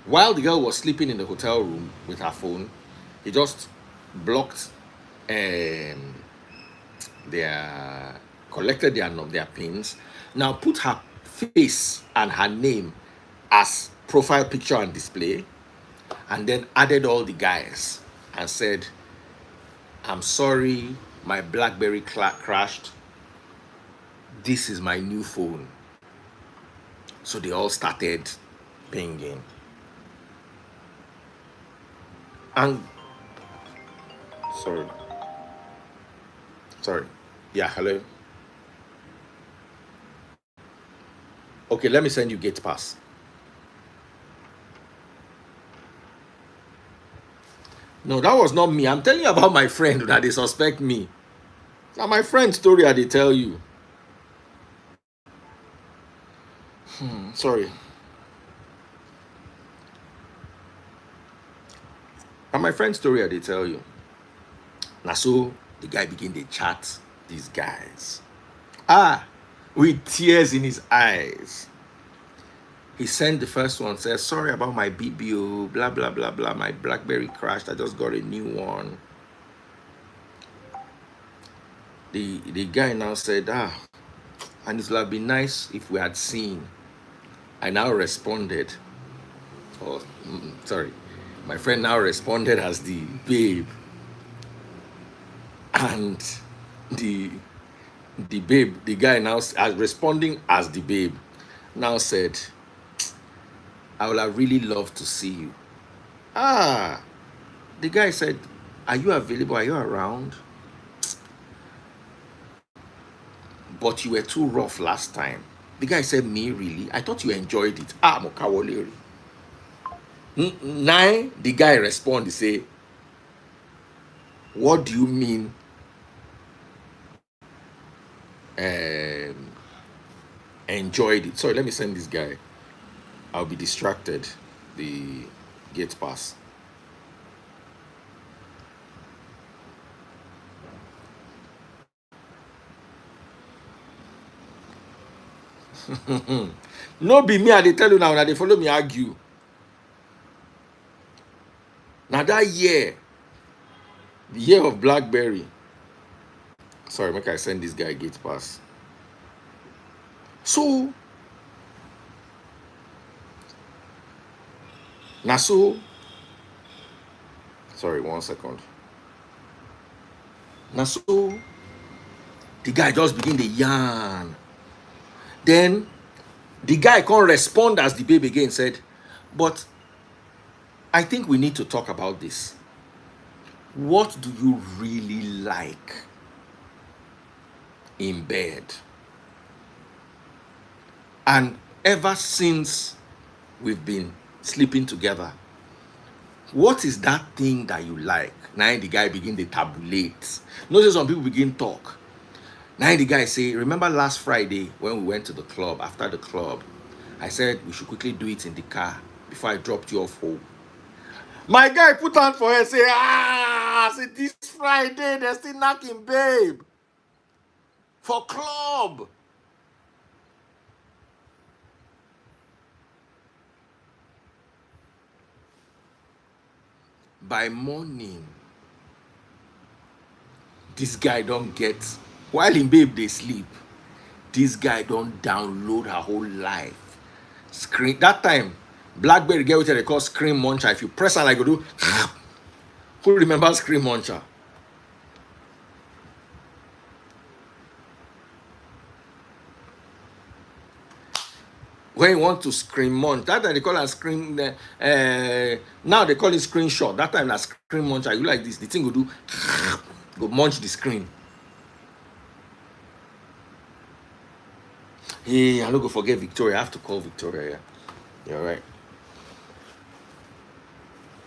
while the girl was sleeping in the hotel room with her phone, he just blocked collected their pins. Now put her face and her name as profile picture and display, and then added all the guys and said, I'm sorry, my BlackBerry crashed. This is my new phone. So they all started pinging. And sorry. Yeah, hello. Okay, let me send you gate pass. No, that was not me. I'm telling you about my friend that they suspect me. Now my friend's story I they tell you. Sorry. Now my friend's story I they tell you. Now so the guy began to chat these guys. With tears in his eyes. He sent the first one, says, sorry about my BBO, blah, blah, blah, blah. My BlackBerry crashed. I just got a new one. The guy now said, and it would have been nice if we had seen. I now responded. My friend now responded as the babe. And the babe, the guy now, as responding as the babe, now said, I would have really loved to see you. The guy said, are you available? Are you around? But you were too rough last time. The guy said, me, really? I thought you enjoyed it. Mokawoleri. Nine, the guy respond, he say, what do you mean enjoyed it? Sorry, let me send this guy. I'll be distracted. The gate pass. No be me, I dey tell you now, they follow me argue. Now that year, the year of BlackBerry. Sorry, make I send this guy gate pass. So, now so, sorry, 1 second. Now so, the guy just begin the yarn. Then, the guy can't respond as the babe again said, but I think we need to talk about this. What do you really like in bed? And ever since we've been sleeping together, what is that thing that you like? Now the guy begin to tabulate. Notice some people begin talk. Now the guy say, remember last Friday when we went to the club, after the club, I said we should quickly do it in the car before I dropped you off home. My guy put on for her, say, say this Friday, they're still knocking, babe. For club. By morning, this guy don't get, while in babe they sleep, this guy don't download her whole life. Screen, that time, BlackBerry get what they call screen muncher. If you press on like you do, who remembers screen muncher? When you want to screen munch, that time they call it screen, now they call it screenshot. That time that screen muncher, you like this, the thing will do, go munch the screen. Hey, I'm not going to forget Victoria. I have to call Victoria. Yeah. You're right.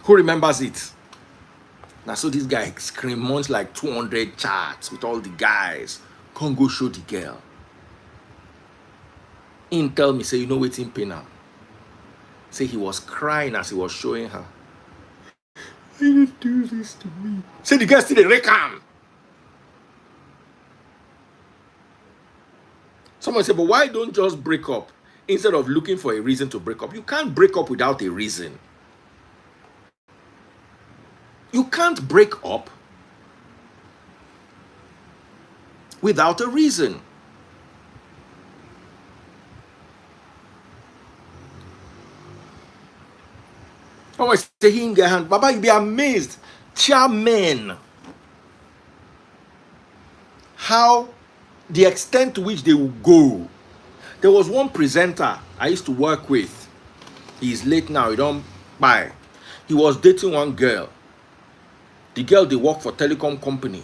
Who remembers it? Now, so this guy screen munch like 200 charts with all the guys. Come go show the girl. He tell me, say, you know what's in pain now? Say he was crying as he was showing her. You didn't do this to me. Say the girl still a recam. Someone said, but why don't just break up instead of looking for a reason to break up? You can't break up without a reason. You can't break up without a reason. Someone say he in their hand, Baba, you'll be amazed. Chairmen, how the extent to which they will go. There was one presenter I used to work with. He's late now, he don't buy. He was dating one girl. The girl, they work for telecom company.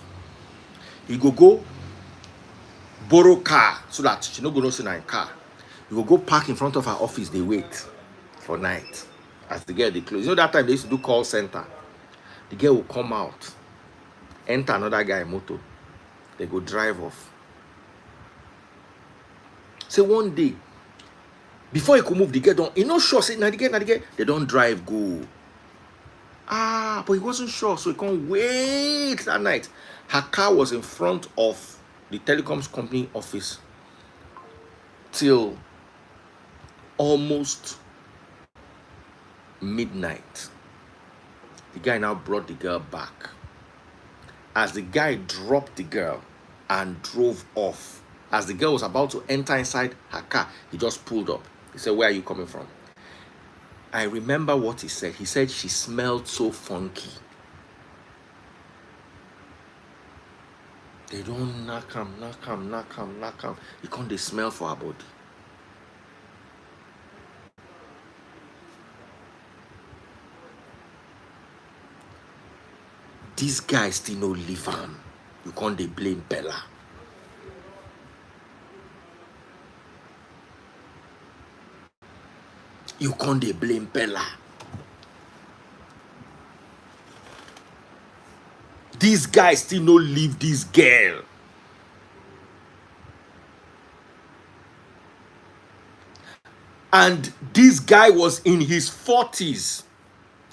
He go borrow car so that she no go no see in car. He go park in front of her office, they wait for night. As the girl, they close. You know that time they used to do call center. The girl will come out, enter another guy motor. They go drive off. Say one day, before he could move, the girl don't, he not sure, say, now the girl, they don't drive, go. But he wasn't sure, so he can't wait that night. Her car was in front of the telecoms company office till almost midnight. The guy now brought the girl back. As the guy dropped the girl and drove off, as the girl was about to enter inside her car, he just pulled up. He said, where are you coming from? I remember what he said. He said she smelled so funky. They don't knock him. You can't they smell for her body. This guy still no live him. You can't they blame Peller. You can't they blame Peller. This guy still no leave this girl. And this guy was in his 40s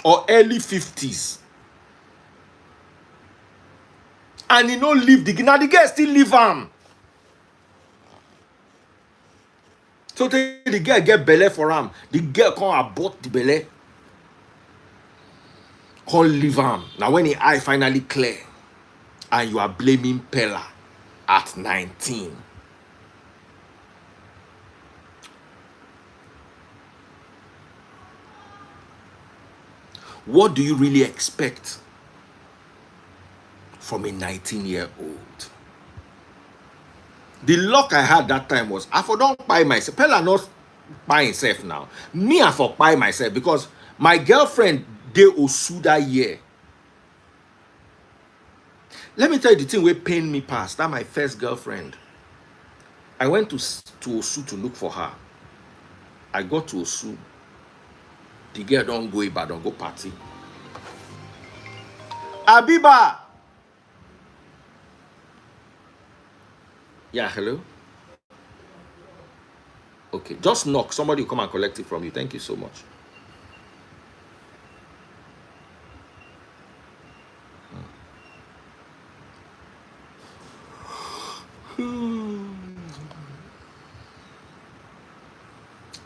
or early 50s. And he no leave the girl. Now the girl still leave him. So the girl get belle for him. The girl come abort the belle. Come leave him. Now when the eye finally clear, and you are blaming Peller at 19. What do you really expect from a 19-year-old? The luck I had that time was I for don't buy myself. Peller not buy himself now. Me I for buy myself because my girlfriend dey Osu that year. Let me tell you the thing wey pain me past. That my first girlfriend. I went to Osu to look for her. I got to Osu. The girl don't go Ibadan, go party. Abiba! Yeah, hello? Okay, just knock. Somebody will come and collect it from you. Thank you so much.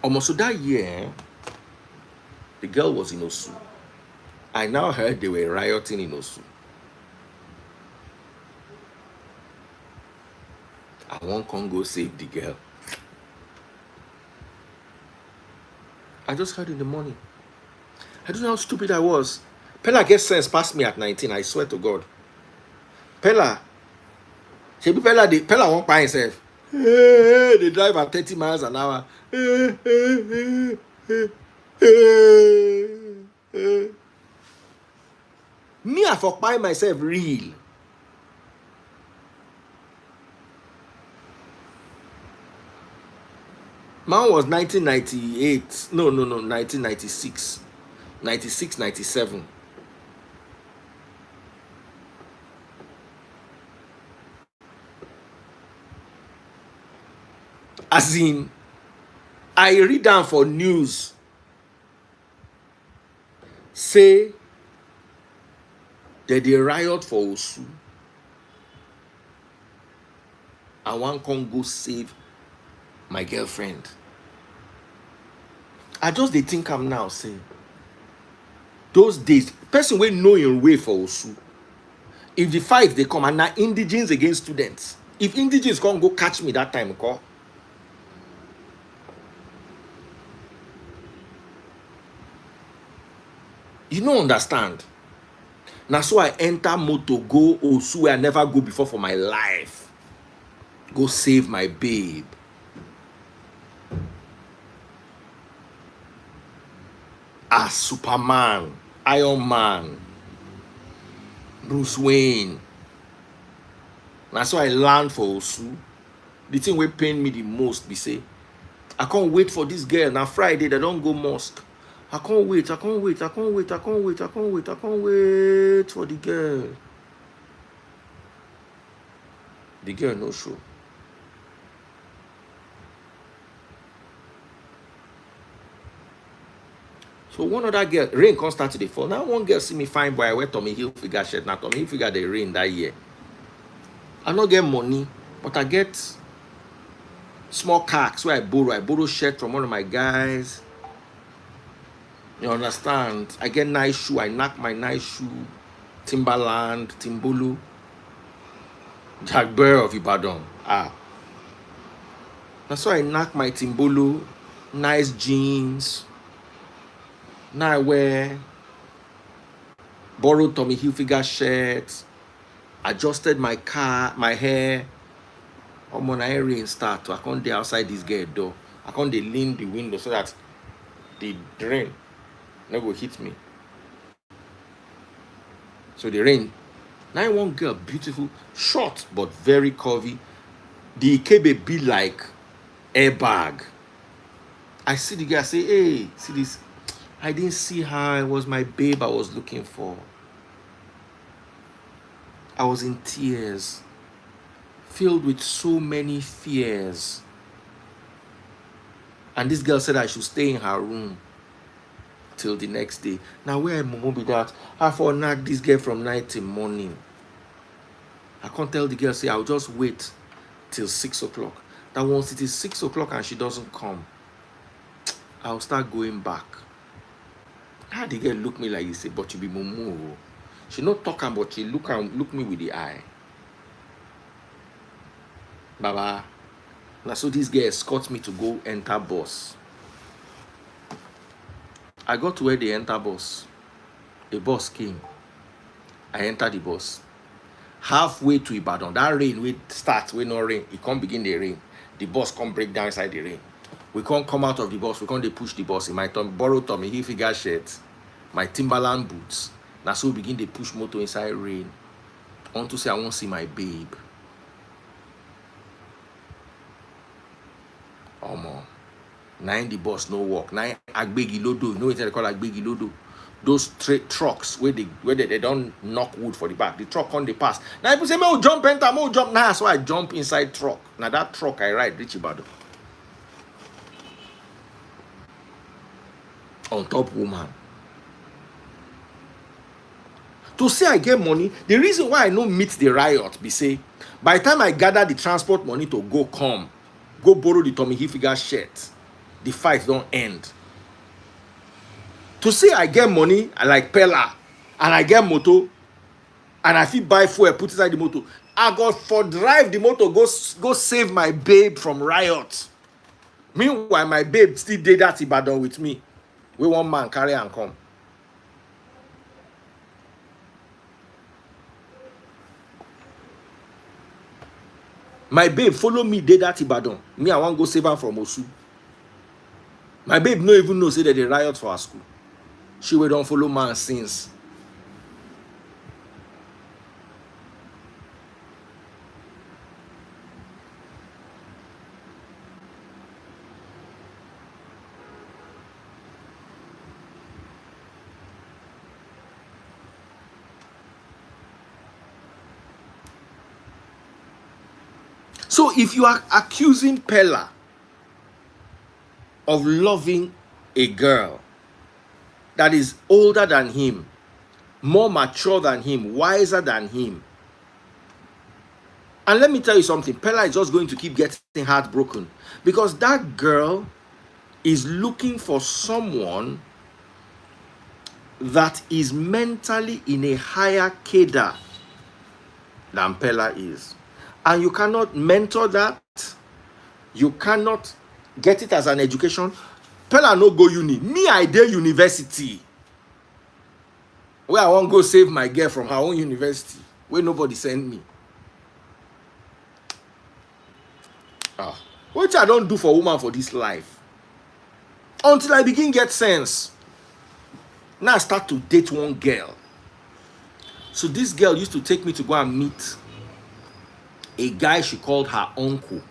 Almost that year, the girl was in Osu. I now heard they were rioting in Osu. I won't come go save the girl. I just heard in the morning. I don't know how stupid I was. Peller gets sense past me at 19, I swear to God. Peller won't buy himself. They drive at 30 miles an hour. Me, I for buy myself real. Mine was 1998. No, 1996. 96, 97. As in, I read down for news. Say that they riot for Osu. I want to go save my girlfriend. I just they think I'm now saying those days, person will know your way for Osu. If the fight they come and now indigens against students. If indigens can't go catch me that time, call. You don't understand. Now so I enter motor go Osu where I never go before for my life. Go save my babe. As Superman, Iron Man, Bruce Wayne. That's why I learned for Osu. The thing will pain me the most be say, I can't wait for this girl. Now Friday they don't go mosque. I can't wait for the girl. The girl no show. So one other girl, rain can't start to the fall. Now one girl see me fine boy, I wear Tommy Hilfiger shirt. Now Tommy Hilfiger the rain that year. I not get money, but I get small cacks where I borrow shirt from one of my guys. You understand? I get nice shoe. I knock my nice shoe. Timberland, Timbulu. Jack Bear of Ibadan. That's why I knock my Timbulu. Nice jeans. Now I wear borrowed Tommy Hilfiger shirts. Adjusted my hair. When I rain start, I can't dey outside this gate door. I can't dey lean the window so that the rain never hit me. So the rain. Now one girl, beautiful, short but very curvy. The Ikebe be like airbag. I see the girl, I say, hey, see this. I didn't see her. It was my babe I was looking for. I was in tears, filled with so many fears. And this girl said I should stay in her room till the next day. Now where Mumu be that? I for nag this girl from night till morning. I can't tell the girl, say I'll just wait till 6 o'clock. That once it is 6 o'clock and she doesn't come, I'll start going back. How the girl look me like this, say, but you be Mumu. She not talking, but she look me with the eye. Baba. Now so this girl escorts me to go enter bus. I got to where they enter bus. The bus came. I entered the bus. Halfway to Ibadan, that rain will start, we no rain. It can't begin the rain. The bus can't break down inside the rain. We can't come out of the bus. We can't they push the bus. In my borrowed Tommy Hilfiger shirt, my Timberland boots. Now so we begin they push motor inside rain. I want to say I won't see my babe. Omo. Now in the bus no work. Now Agbegi Lodo. You know what they call Agbegi Lodo? Those trucks where they don't knock wood for the back. The truck on the pass. Now people say, "Me jump enter, me jump." Nah, so I jump inside truck. Now that truck I ride reach Ibadan. On top woman. To say I get money, the reason why I no meet the riot be say, by the time I gather the transport money to go borrow the Tommy Hilfiger shirt, the fight don't end. To say I get money, I like Peller, and I get motor, and I fit buy fuel, put inside the motor. I got for drive the motor, go save my babe from riot. Meanwhile, my babe still did that Ibadan with me. We one man carry and come. My babe follow me did that Ibadan. Me, I want go save her from Osu. My babe no even know say that they riot for her school. She will don't follow man since. So if you are accusing Peller of loving a girl that is older than him, more mature than him, wiser than him, and let me tell you something, Peller is just going to keep getting heartbroken because that girl is looking for someone that is mentally in a higher cadre than Peller is. And you cannot mentor that. You cannot get it as an education. Peller no go uni. Me, I did university. Where I want go save my girl from her own university. Where nobody send me. What I don't do for woman for this life. Until I begin get sense. Now I start to date one girl. So this girl used to take me to go and meet a guy she called her uncle.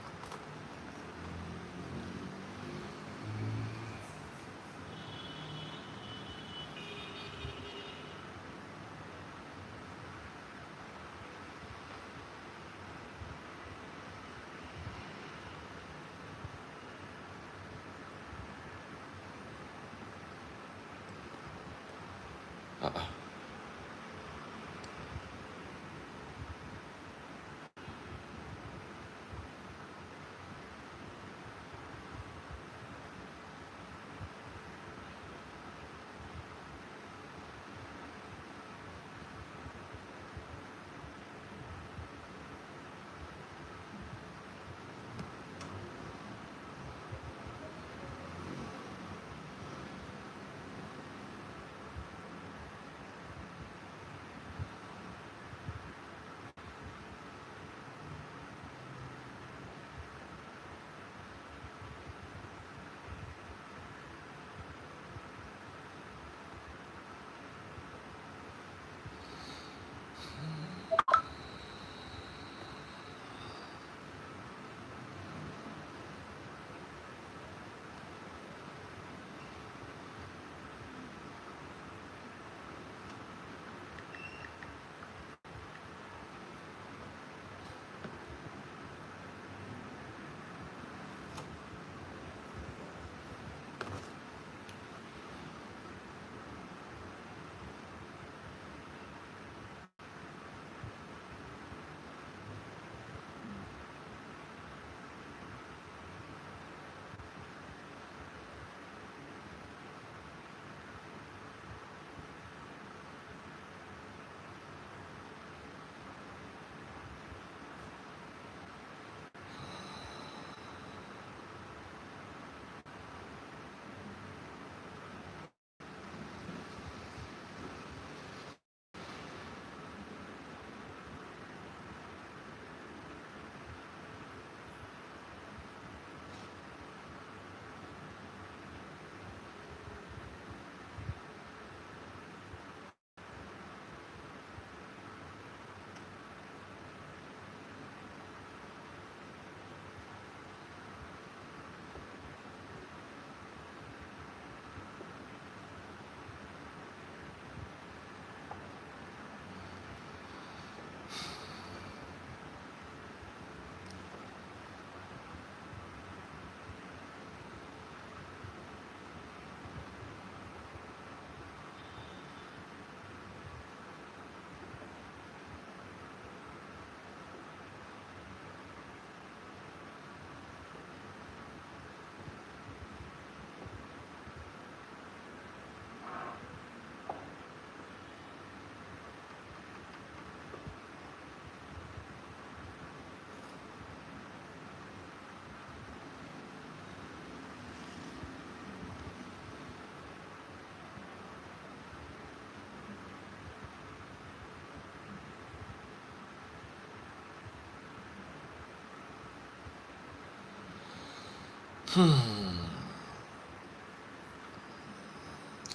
All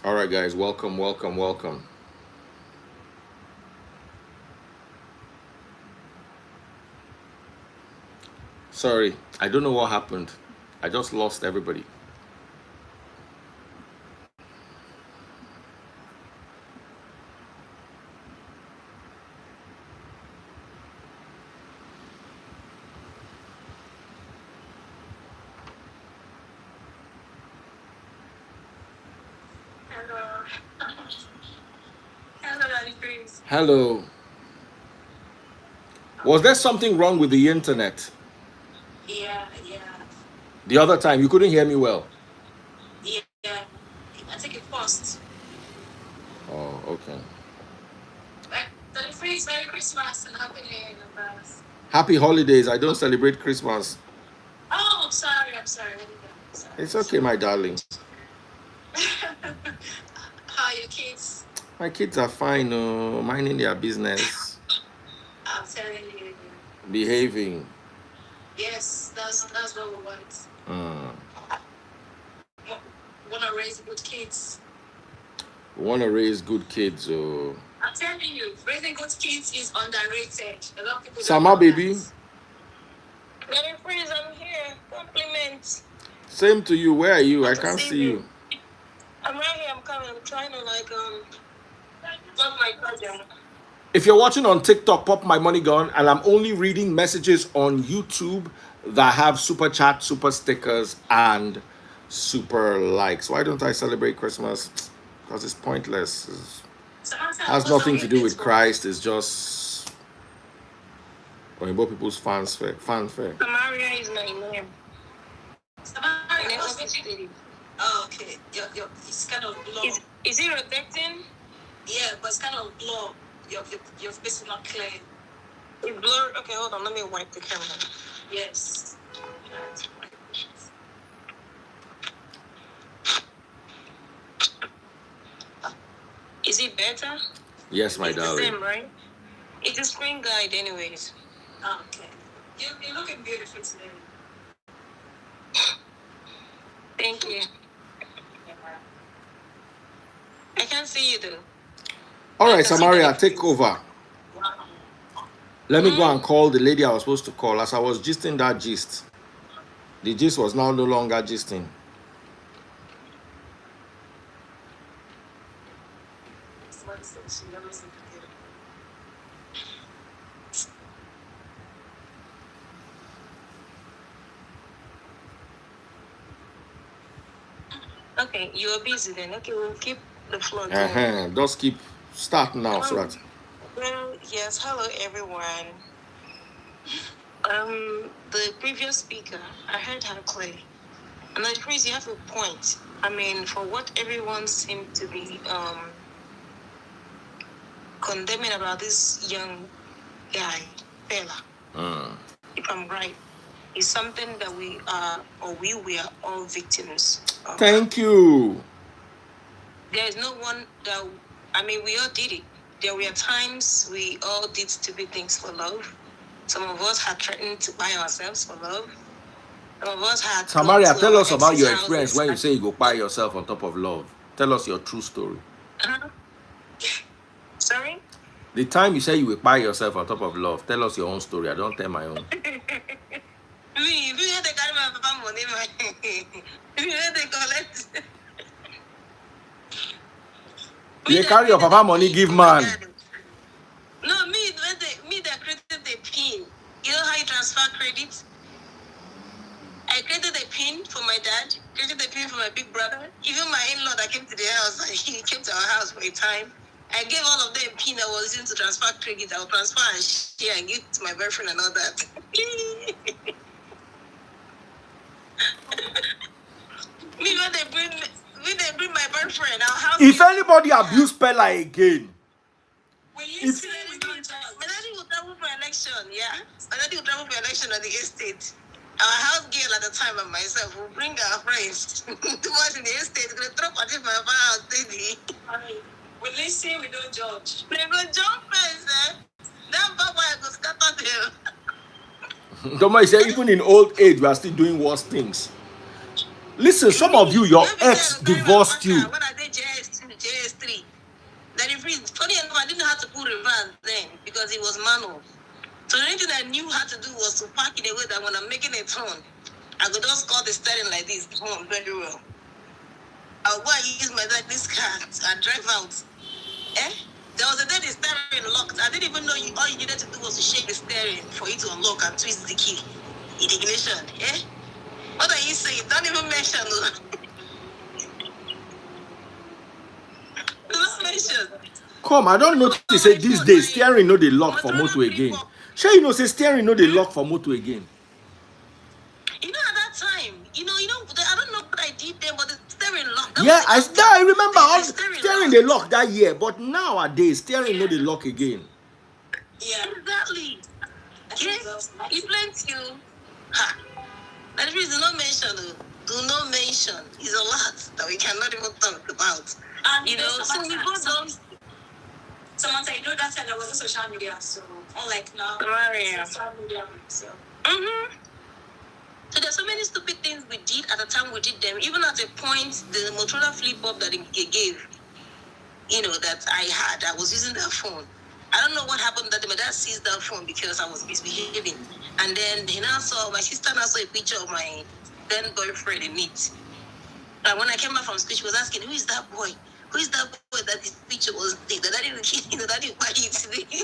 right, guys, welcome, welcome, welcome. Sorry, I don't know what happened. I just lost everybody. Hello. Hello, Daddy Chris. Hello. Was there something wrong with the internet? Yeah. The other time you couldn't hear me well. Yeah. I think it paused. Oh, okay. Daddy Chris, Merry Christmas and Happy New Year in advance. Happy holidays. I don't celebrate Christmas. Oh, I'm sorry. I'm sorry. Sorry. It's okay, my darling. How are your kids? My kids are fine, minding their business, I'm telling you. behaving. Yes, that's what we want. Mm. Want to raise good kids. We want to raise good kids. I'm telling you, raising good kids is underrated. A lot of people Sama, don't know baby. that. Daddy Freeze, I'm here. Compliments. Same to you. Where are you? I can't see you. I'm right here. I'm coming. I'm trying to love my cousin. If you're watching on TikTok, pop my money gun, and I'm only reading messages on YouTube that have super chat, super stickers, and super likes. Why don't I celebrate Christmas? Because it's pointless. It has nothing to do with Christ. It's just Oyinbo people's fanfare. Samaria is my name. Samaria. Oh, okay. It's kind of blur. Is it rotating? Yeah, but it's kind of blur. Your face is not clear. It's blurred. Okay, hold on. Let me wipe the camera. Yes. Is it better? Yes, my it's darling. the same, right? It's a screen guide, anyways. Oh, okay. You're looking beautiful today. Thank you. I can't see you though. All right, Samaria, take over. Wow. Let me go and call the lady I was supposed to call. As I was gisting that gist, the gist was now no longer gisting. Okay, you are busy then. Okay, we'll keep the floor going. Just keep start now, so that. Well, yes. Hello, everyone. The previous speaker, I heard her clearly, and I Chris, you have a point. I mean, for what everyone seemed to be condemning about this young guy, Peller, if I'm right, is something that we are, or we were all victims of. Thank you. There is no one that, I mean, we all did it. There were times we all did stupid things for love. Some of us had threatened to buy ourselves for love. Some of us had. Samaria, tell us about your experience when you say you go buy yourself on top of love. Tell us your true story. Sorry? The time you say you will buy yourself on top of love, tell us your own story. I don't tell my own. Me, if you had to carry my papa money, if you had to collect. You carry your papa money, give man. No, me that created the pin. You know how you transfer credit? I created a pin for my dad, created a pin for my big brother. Even my in-law that came to the house, he came to our house for a time. I gave all of them pin I was using to transfer credit. I will transfer and share and give to my boyfriend and all that. Me when they bring my boyfriend, I'll have. If anybody abuse Peller again, If my daddy will travel for election, yeah. My daddy will travel for election at the estate. Our house girl at the time and myself will bring our friends to us in the estate. We're going to throw party for our house, baby. We listen, we don't judge. They go jump first, eh? That papa I go scatter them. Doma say even in old age we are still doing worse things. Listen, some of you, your ex divorced you. When I did JS2, JS3, that if it's funny enough, I didn't have to put reverse then because it was manual. So the only thing I knew how to do was to park in a way that when I'm making a turn, I could just call the steering like this, turn very well. I'll go and use this car and drive out. Eh? There was a day the steering locked. I didn't even know all you needed to do was to shake the steering for it to unlock and twist the key. Ignition. Eh? What are you saying? Don't even mention. Don't mention. Come, I don't notice say these days steering no dey lock for motor again. Sure, you know say steering no dey lock for motor again. You know at that time, I don't know what I did then, but the steering locked. Yeah, I remember all steering they lock that year, but nowadays steering no dey lock again. Yeah, exactly. Yes, he blames you. Ha. That means do not mention. Do not mention. It's a lot that we cannot even talk about. So we both don't. Someone said, that time there was no social media, so unlike now, social media, so. So there's so many stupid things we did at the time we did them. Even at a point, the Motorola flip up that he gave, that I was using that phone. I don't know what happened that my dad seized that phone because I was misbehaving. And then my sister now saw a picture of my then boyfriend in it. And when I came back from school, she was asking, who is that boy? Who is that boy that this picture was there? That daddy buy it today.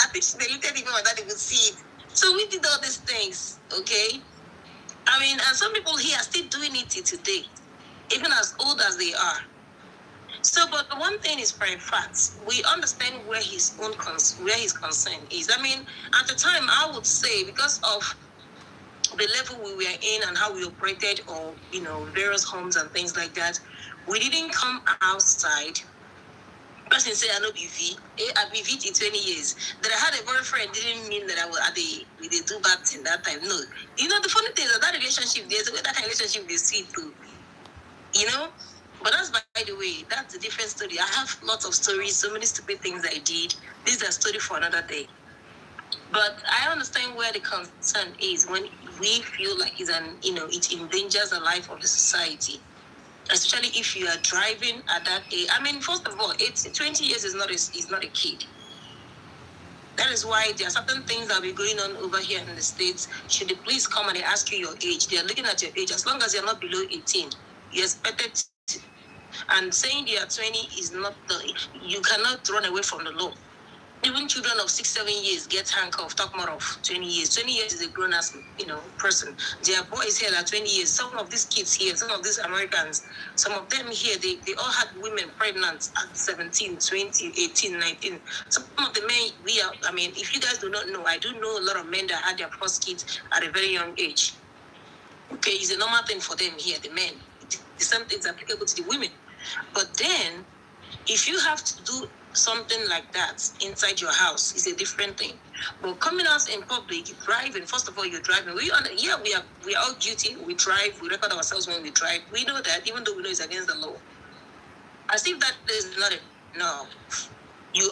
I think she deleted it when my daddy would see it. So we did all these things, okay? I mean, and some people here are still doing it till today, even as old as they are. So, but the one thing is for a fact, we understand where his concern is. I mean, at the time, I would say because of the level we were in and how we operated, or various homes and things like that, we didn't come outside. Person say I know BV. I BV in 20 years. That I had a boyfriend didn't mean that I was they do bad thing that time. No, the funny thing is that relationship, there's a way that relationship they see too. But that's by the way, that's a different story. I have lots of stories, so many stupid things I did. This is a story for another day. But I understand where the concern is when we feel like it endangers the life of the society. Especially if you are driving at that age. I mean, first of all, 20 years is not a kid. That is why there are certain things that will be going on over here in the States. Should the police come and they ask you your age, they are looking at your age. As long as you're not below 18, you're expected to. And saying they are 20 is not you cannot run away from the law. Even children of 6-7 years get handcuffed, talk more of 20 years. 20 years is a grown-ass, person. There are boys here that are 20 years. Some of these kids here, some of these Americans, some of them here, they all had women pregnant at 17, 20, 18, 19. Some of the men, if you guys do not know, I do know a lot of men that had their first kids at a very young age. Okay, it's a normal thing for them here, the men. The same thing is applicable to the women. But then, if you have to do something like that inside your house, is a different thing. But coming out in public, driving, first of all, you're driving. We are all guilty. We drive, we record ourselves when we drive. We know that, even though we know it's against the law. As if that is not enough. You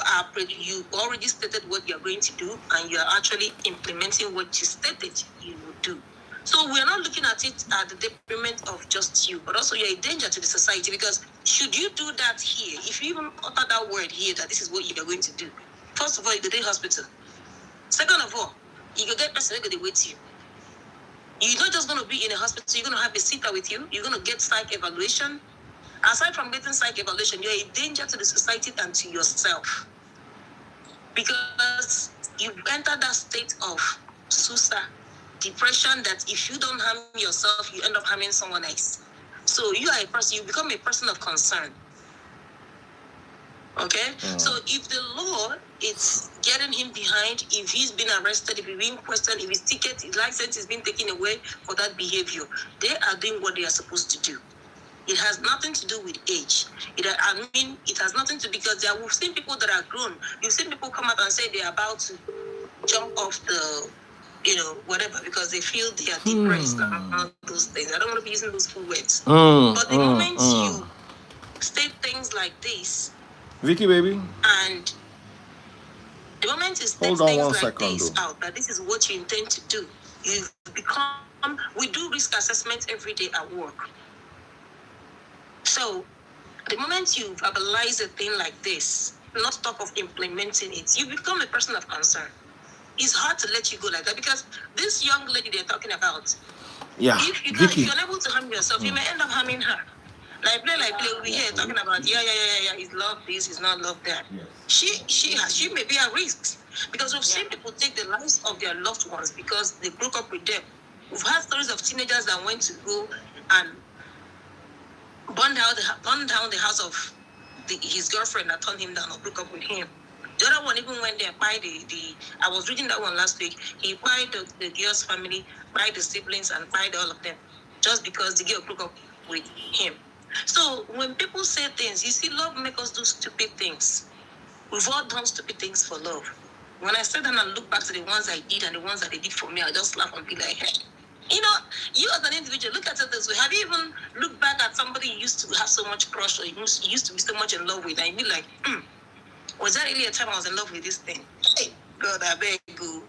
already stated what you're going to do, and you're actually implementing what you stated you would do. So we're not looking at it at the detriment of just you, but also you're a danger to the society, because should you do that here, if you even utter that word here that this is what you're going to do, first of all, you go to hospital. Second of all, you go get person going to wait you. You're not just going to be in a hospital, you're going to have a sitter with you, you're going to get psych evaluation. Aside from getting psych evaluation, you're a danger to the society and to yourself, because you enter that state of suicide, depression, that if you don't harm yourself, you end up harming someone else. So you are a person, you become a person of concern. Okay? So if the law is getting him behind, if he's been arrested, if he's being questioned, if his ticket, his license is being taken away for that behavior, they are doing what they are supposed to do. It has nothing to do with age. It has nothing to, because we've seen people that are grown. You've seen people come out and say they're about to jump off the whatever, because they feel they are depressed and all those things. I don't want to be using those full words. But the moment you state things like this, Vicky, baby, and the moment you state things like this out, that this is what you intend to do, we do risk assessment every day at work. So the moment you verbalize a thing like this, not talk of implementing it, you become a person of concern. It's hard to let you go like that because this young lady they're talking about, Yeah, if Vicky. you're unable to harm yourself, you may end up harming her. Like play, we'll be here talking about yeah. Is love this, is not love that. She may be at risk because we've seen people take the lives of their loved ones because they broke up with them. We've had stories of teenagers that went to go and burned down the house of his girlfriend that turned him down or broke up with him. The other one even went there by the I was reading that one last week. He buyed the girl's family, buyed the siblings, and buyed all of them just because the girl broke up with him. So when people say things, you see, love makes us do stupid things. We've all done stupid things for love. When I sit down and look back to the ones I did and the ones that they did for me, I just laugh and be like, hey. You know, you as an individual, look at it this way. Have you even looked back at somebody you used to have so much crush or you used to be so much in love with and you be like, was that really a time I was in love with this thing? Hey, God, I beg you.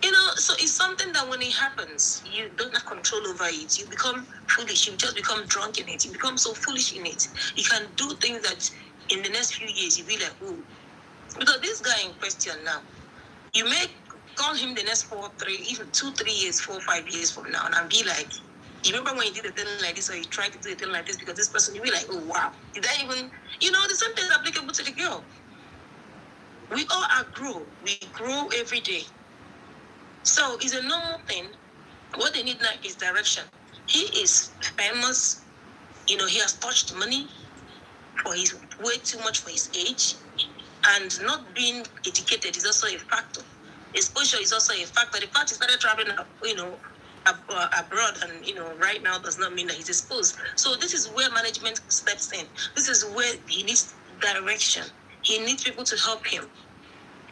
You know, so it's something that when it happens, you don't have control over it. You become foolish. You just become drunk in it. You become so foolish in it. You can do things that in the next few years, you be like, oh. Because this guy in question now, you may call him the next even 2, 3 years, 4, 5 years from now, and I'll be like, you remember when you did a thing like this or you tried to do a thing like this because this person, you'll be like, oh, wow. Did that even, the same thing is applicable to the girl. We all are grow. We grow every day. So it's a normal thing. What they need now is direction. He is famous. He has touched money for his way too much for his age. And not being educated is also a factor. Exposure is also a factor. The fact he started traveling, abroad and, right now does not mean that he's exposed. So this is where management steps in. This is where he needs direction. He needs people to help him.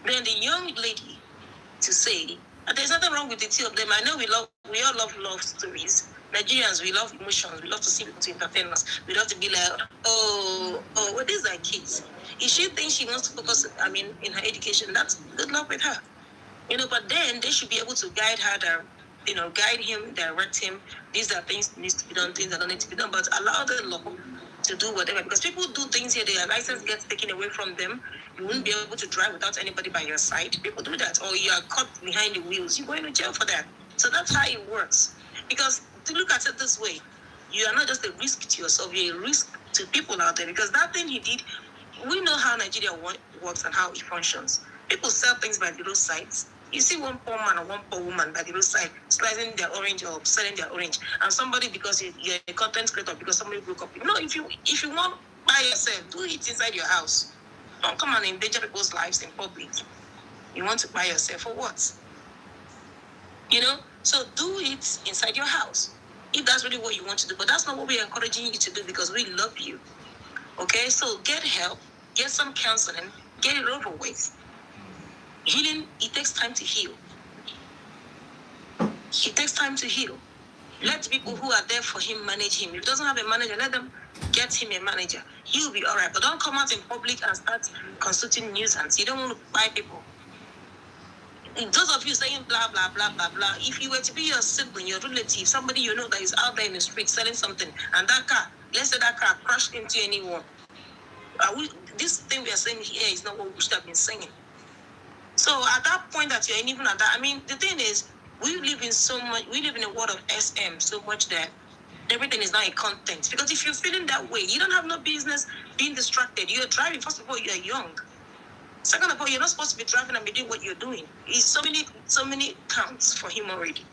Then the young lady to say, and there's nothing wrong with the two of them. I know we all love stories. Nigerians, we love emotions. We love to see people to entertain us. We love to be like, well, these are kids. If she thinks she wants to focus, in her education, that's good luck with her. But then they should be able to guide her, guide him, direct him. These are things that needs to be done, things that don't need to be done, but allow the law to do whatever. Because people do things here, their license gets taken away from them. You wouldn't be able to drive without anybody by your side. People do that. Or you are caught behind the wheels. You're going to jail for that. So that's how it works. Because to look at it this way, you are not just a risk to yourself, you're a risk to people out there. Because that thing he did, we know how Nigeria works and how it functions. People sell things by the roadsides. You see one poor man or one poor woman by the roadside slicing their orange or selling their orange, and somebody, because you're a content creator, because somebody broke up. If you want by yourself, do it inside your house. Don't come and endanger people's lives in public. You want to buy yourself for what? So do it inside your house if that's really what you want to do. But that's not what we're encouraging you to do because we love you. Okay, so get help, get some counseling, get it over with. Healing, it takes time to heal. It takes time to heal. Let people who are there for him manage him. If he doesn't have a manager, let them get him a manager. He'll be all right. But don't come out in public and start consulting nuisance. You don't want to buy people. Those of you saying blah, blah, blah, blah, blah. If you were to be your sibling, your relative, somebody you know that is out there in the street selling something, and that car, let's say that car crashed into anyone. This thing we are saying here is not what we should have been saying. So at that point that you're even at that, the thing is, we live in a world of SM so much that everything is now a content. Because if you're feeling that way, you don't have no business being distracted. You're driving. First of all, you're young. Second of all, you're not supposed to be driving and be doing what you're doing. It's so many counts for him already.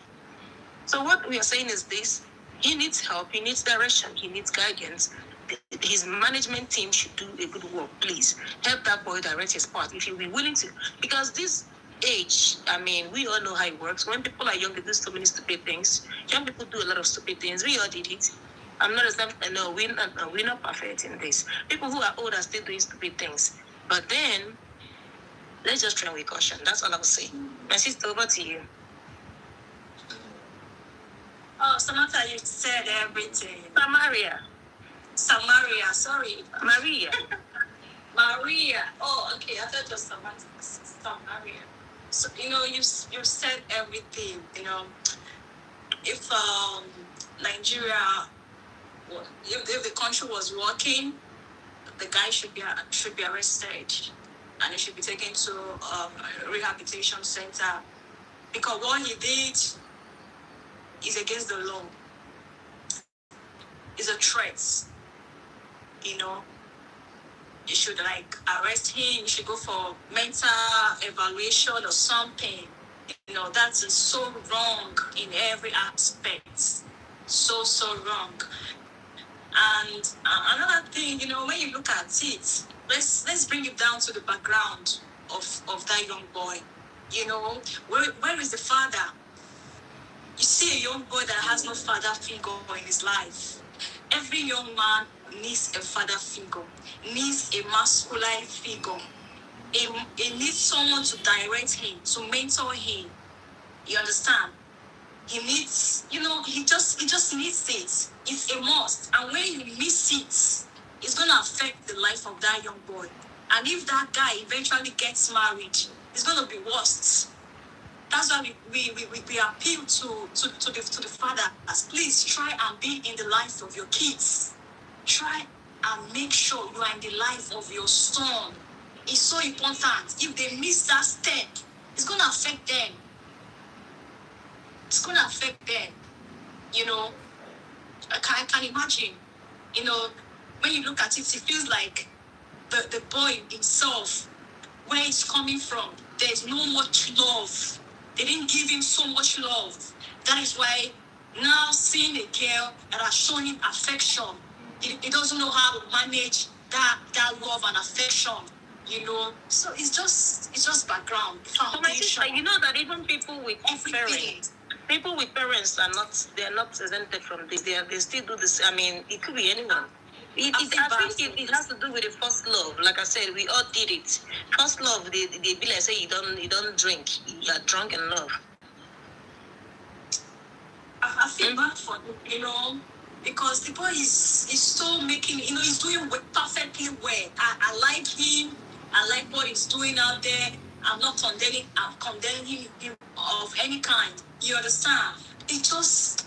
So what we are saying is this: he needs help, he needs direction, he needs guidance. His management team should do a good work. Please help that boy direct his path if you'll be willing to. Because this age, we all know how it works. When people are young, they do so many stupid things. Young people do a lot of stupid things. We all did it. I'm not exempt. No, we're not perfect in this. People who are old are still doing stupid things. But then, let's just train with caution. That's all I will say. My sister, over to you. Oh, Samantha, you said everything. Samaria, sorry. Maria. Maria. Oh, okay. I thought it was Samantha. Samaria. So, you said everything. If Nigeria if the country was working, the guy should be arrested, and he should be taken to a rehabilitation center, because what he did is against the law. Is a threat. You know, you should like arrest him. You should go for mental evaluation or something. You know, that is so wrong in every aspect. So wrong. And another thing, you know, when you look at it, let's bring it down to the background of that young boy. You know, where is the father? You see a young boy that has no father figure in his life. Every young man needs a father figure, needs a masculine figure. He needs someone to direct him, to mentor him. You understand? He needs, you know, he just needs it. It's a must. And when you miss it, it's gonna affect the life of that young boy. And if that guy eventually gets married, it's gonna be worse. That's why we appeal to the fathers. Please try and be in the life of your kids. Try and make sure you are in the life of your son. It's so important. If they miss that step, it's gonna affect them. It's gonna affect them. You know, I can imagine. You know, when you look at it, it feels like the boy himself, where it's coming from, there's no much love. They didn't give him so much love. That is why now seeing a girl that has shown him affection, he doesn't know how to manage that love and affection. You know, so it's just background, foundation. You know that even people with parents, they're not exempted from this. They still do this. I mean, it could be anyone. I think it has to do with the first love. Like I said, we all did it. First love, they be like say you don't drink, you are drunk in love. I feel bad for him, you know, because the boy is so making, you know, he's doing perfectly well. I like him. I like what he's doing out there. I'm not condemning him of any kind. You understand? It just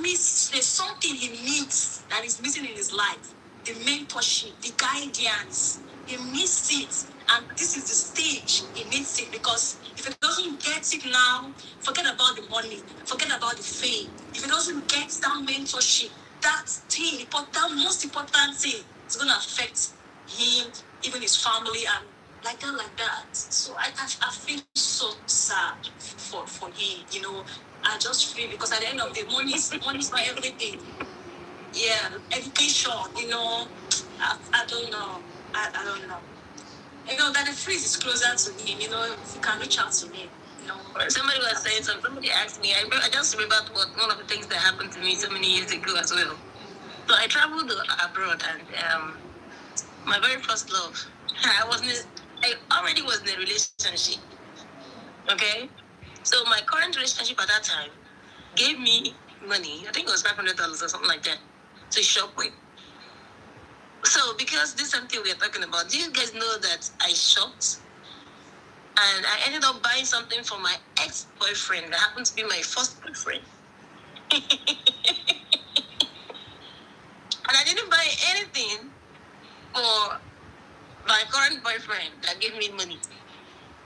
misses. There's something he needs that is missing in his life. The mentorship, the guidance. He missed it. And this is the stage he needs it, because if he doesn't get it now, forget about the money, forget about the fame. If he doesn't get that mentorship, that thing, that most important thing, it's going to affect him, even his family, and like that. So I feel so sad for him, you know. I just feel, because at the end of the day, money is not everything. Yeah, education, you know, I don't know. I don't know. You know, that the freeze is closer to him, you know, if you can reach out to me. You know. Somebody was saying something, somebody asked me, I just remembered one of the things that happened to me so many years ago as well. So I traveled abroad, and my very first love, I already was in a relationship. Okay? So my current relationship at that time gave me money, I think it was $500 or something like that, to shop with. So because this is something we are talking about, do you guys know that I shopped? And I ended up buying something for my ex-boyfriend that happened to be my first boyfriend. And I didn't buy anything for my current boyfriend that gave me money.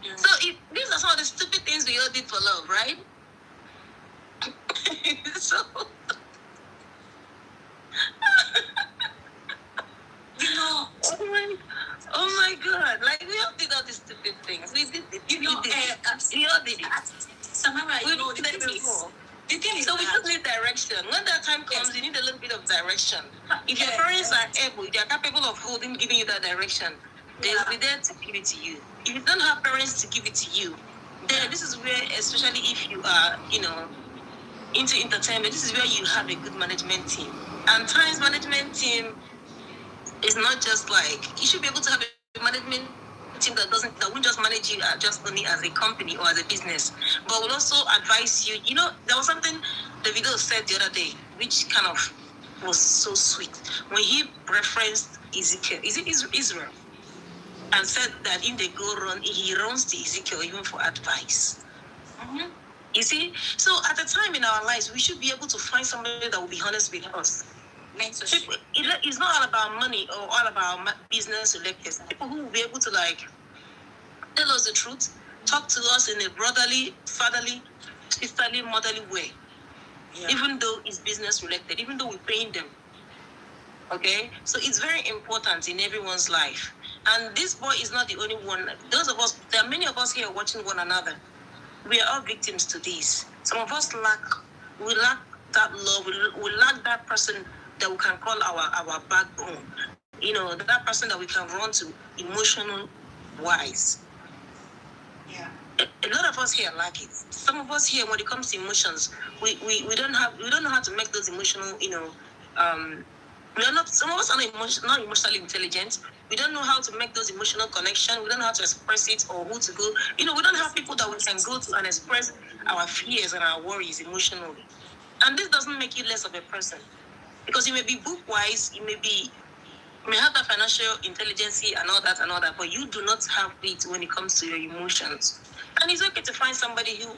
Yeah. So these are some of the stupid things we all did for love, right? So... You know, oh my God! Like we all did all these stupid things. We did it. We all did it. Samara, you know, the thing is, so we just need direction. When that time comes, you need a little bit of direction. If your parents are able, they are capable of giving you that direction, they will be there to give it to you. If you don't have parents to give it to you, then this is where, especially if you are, you know, into entertainment, this is where you have a good management team. And times management team is not just like, you should be able to have a management team that won't just manage you just only as a company or as a business, but will also advise you. You know, there was something Davido said the other day, which kind of was so sweet. When he referenced Ezekiel, is it Israel? And said that if they go run, he runs to Ezekiel even for advice. Mm-hmm. You see? So at the time in our lives, we should be able to find somebody that will be honest with us. mentorship. It's not all about money or all about business related. People who will be able to like tell us the truth, talk to us in a brotherly, fatherly, sisterly, motherly way. Yeah. Even though it's business related, even though we're paying them. Okay? So it's very important in everyone's life. And this boy is not the only one. Those of us, there are many of us here watching one another. We are all victims to this. Some of us lack that love, we lack that person that we can call our backbone. You know, that person that we can run to emotional wise. Yeah. A lot of us here lack it. Some of us here, when it comes to emotions, we don't know how to make those emotional, we are not. Some of us are not emotionally intelligent. We don't know how to make those emotional connections. We don't know how to express it or who to go. We don't have people that we can go to and express our fears and our worries emotionally. And this doesn't make you less of a person, because you may be book wise, you may have that financial intelligence and all that, but you do not have it when it comes to your emotions. And it's okay to find somebody who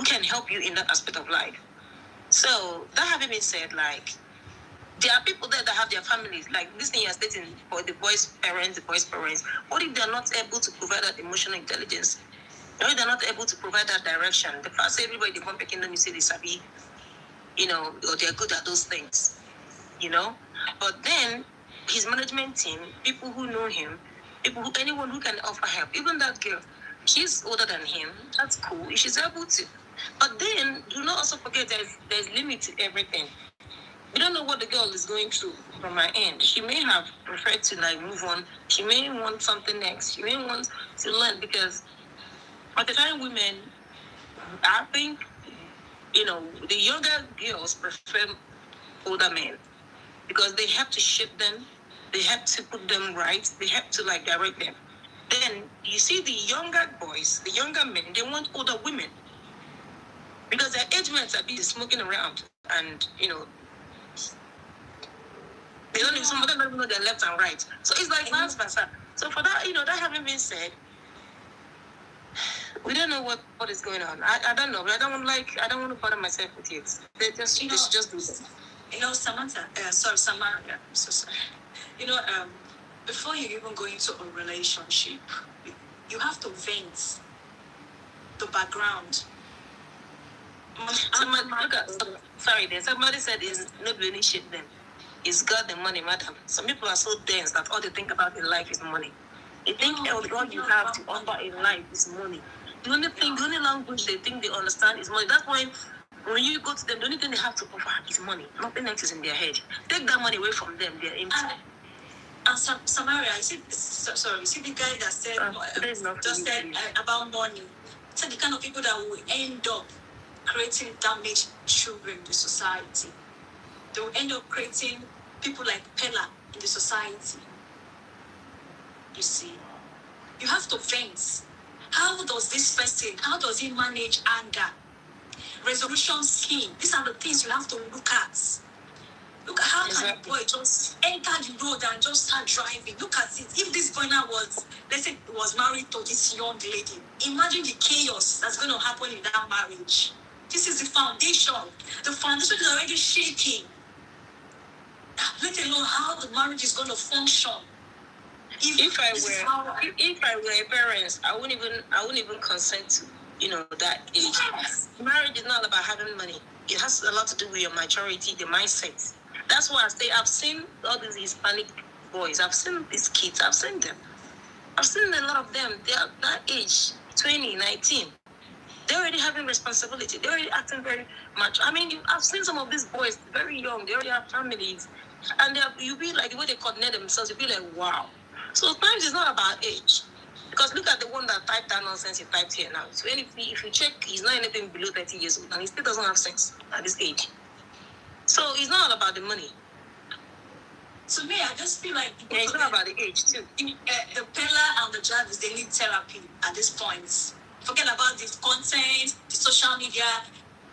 can help you in that aspect of life. So that having been said, like, there are people there that have their families, like this thing you're stating for the boys' parents. What if they're not able to provide that emotional intelligence? Or if they're not able to provide that direction? The first everybody they come back in, you say they sabi, or they're good at those things, But then his management team, people who know him, anyone who can offer help, even that girl, she's older than him. That's cool. She's able to. But then do not also forget there's limit to everything. We don't know what the girl is going through from my end. She may have preferred to like move on. She may want something next. She may want to learn, because at the time women, I think, the younger girls prefer older men, because they have to shape them, they have to put them right, they have to like direct them. Then you see the younger boys, the younger men, they want older women, because their age mates are busy smoking around, and they don't even, some of them don't even know their left and right. So it's like vice versa. So for that, that having been said, we don't know what is going on. I don't know, but I don't want to bother myself with it. They just do that. Samantha, Samara, I'm so sorry. Before you even go into a relationship, you have to vent the background. Somebody said it's not really shit them. It's got the money, madam. Some people are so dense that all they think about in life is money. They think all you have to offer in life is money. The only language they think they understand is money. That's why when you go to them, the only thing they have to offer is money. Nothing else is in their head. Take that money away from them, they're empty. And Samaria, you see the guy that said about money. So the kind of people that will end up creating damaged children in the society. They will end up creating people like Peller in the society. You see, you have to vent. How does he manage anger? Resolution scheme. These are the things you have to look at. Look at how can a boy just enter the road and just start driving. Look at it. If this boy now let's say, was married to this young lady, imagine the chaos that's going to happen in that marriage. This is the foundation. The foundation is already shaking. Let alone how the marriage is going to function. If I were a parent, I wouldn't even consent to that age. Marriage is not about having money. It has a lot to do with your maturity, the mindset. That's why I say I've seen all these Hispanic boys. I've seen these kids. I've seen them. I've seen a lot of them. They are that age, 20, 19. They're already having responsibility. They're already acting very much. I mean, I've seen some of these boys very young. They already have families. And you'll be like, the way they coordinate themselves, you'll be like, wow. So sometimes it's not about age. Because look at the one that typed that nonsense he typed here now. So if you check, he's not anything below 30 years old, and he still doesn't have sense at this age. So it's not all about the money. To me, I just feel like it's not about the age too. The Peller and the Jarvis, they need therapy at this point. Forget about the content, the social media.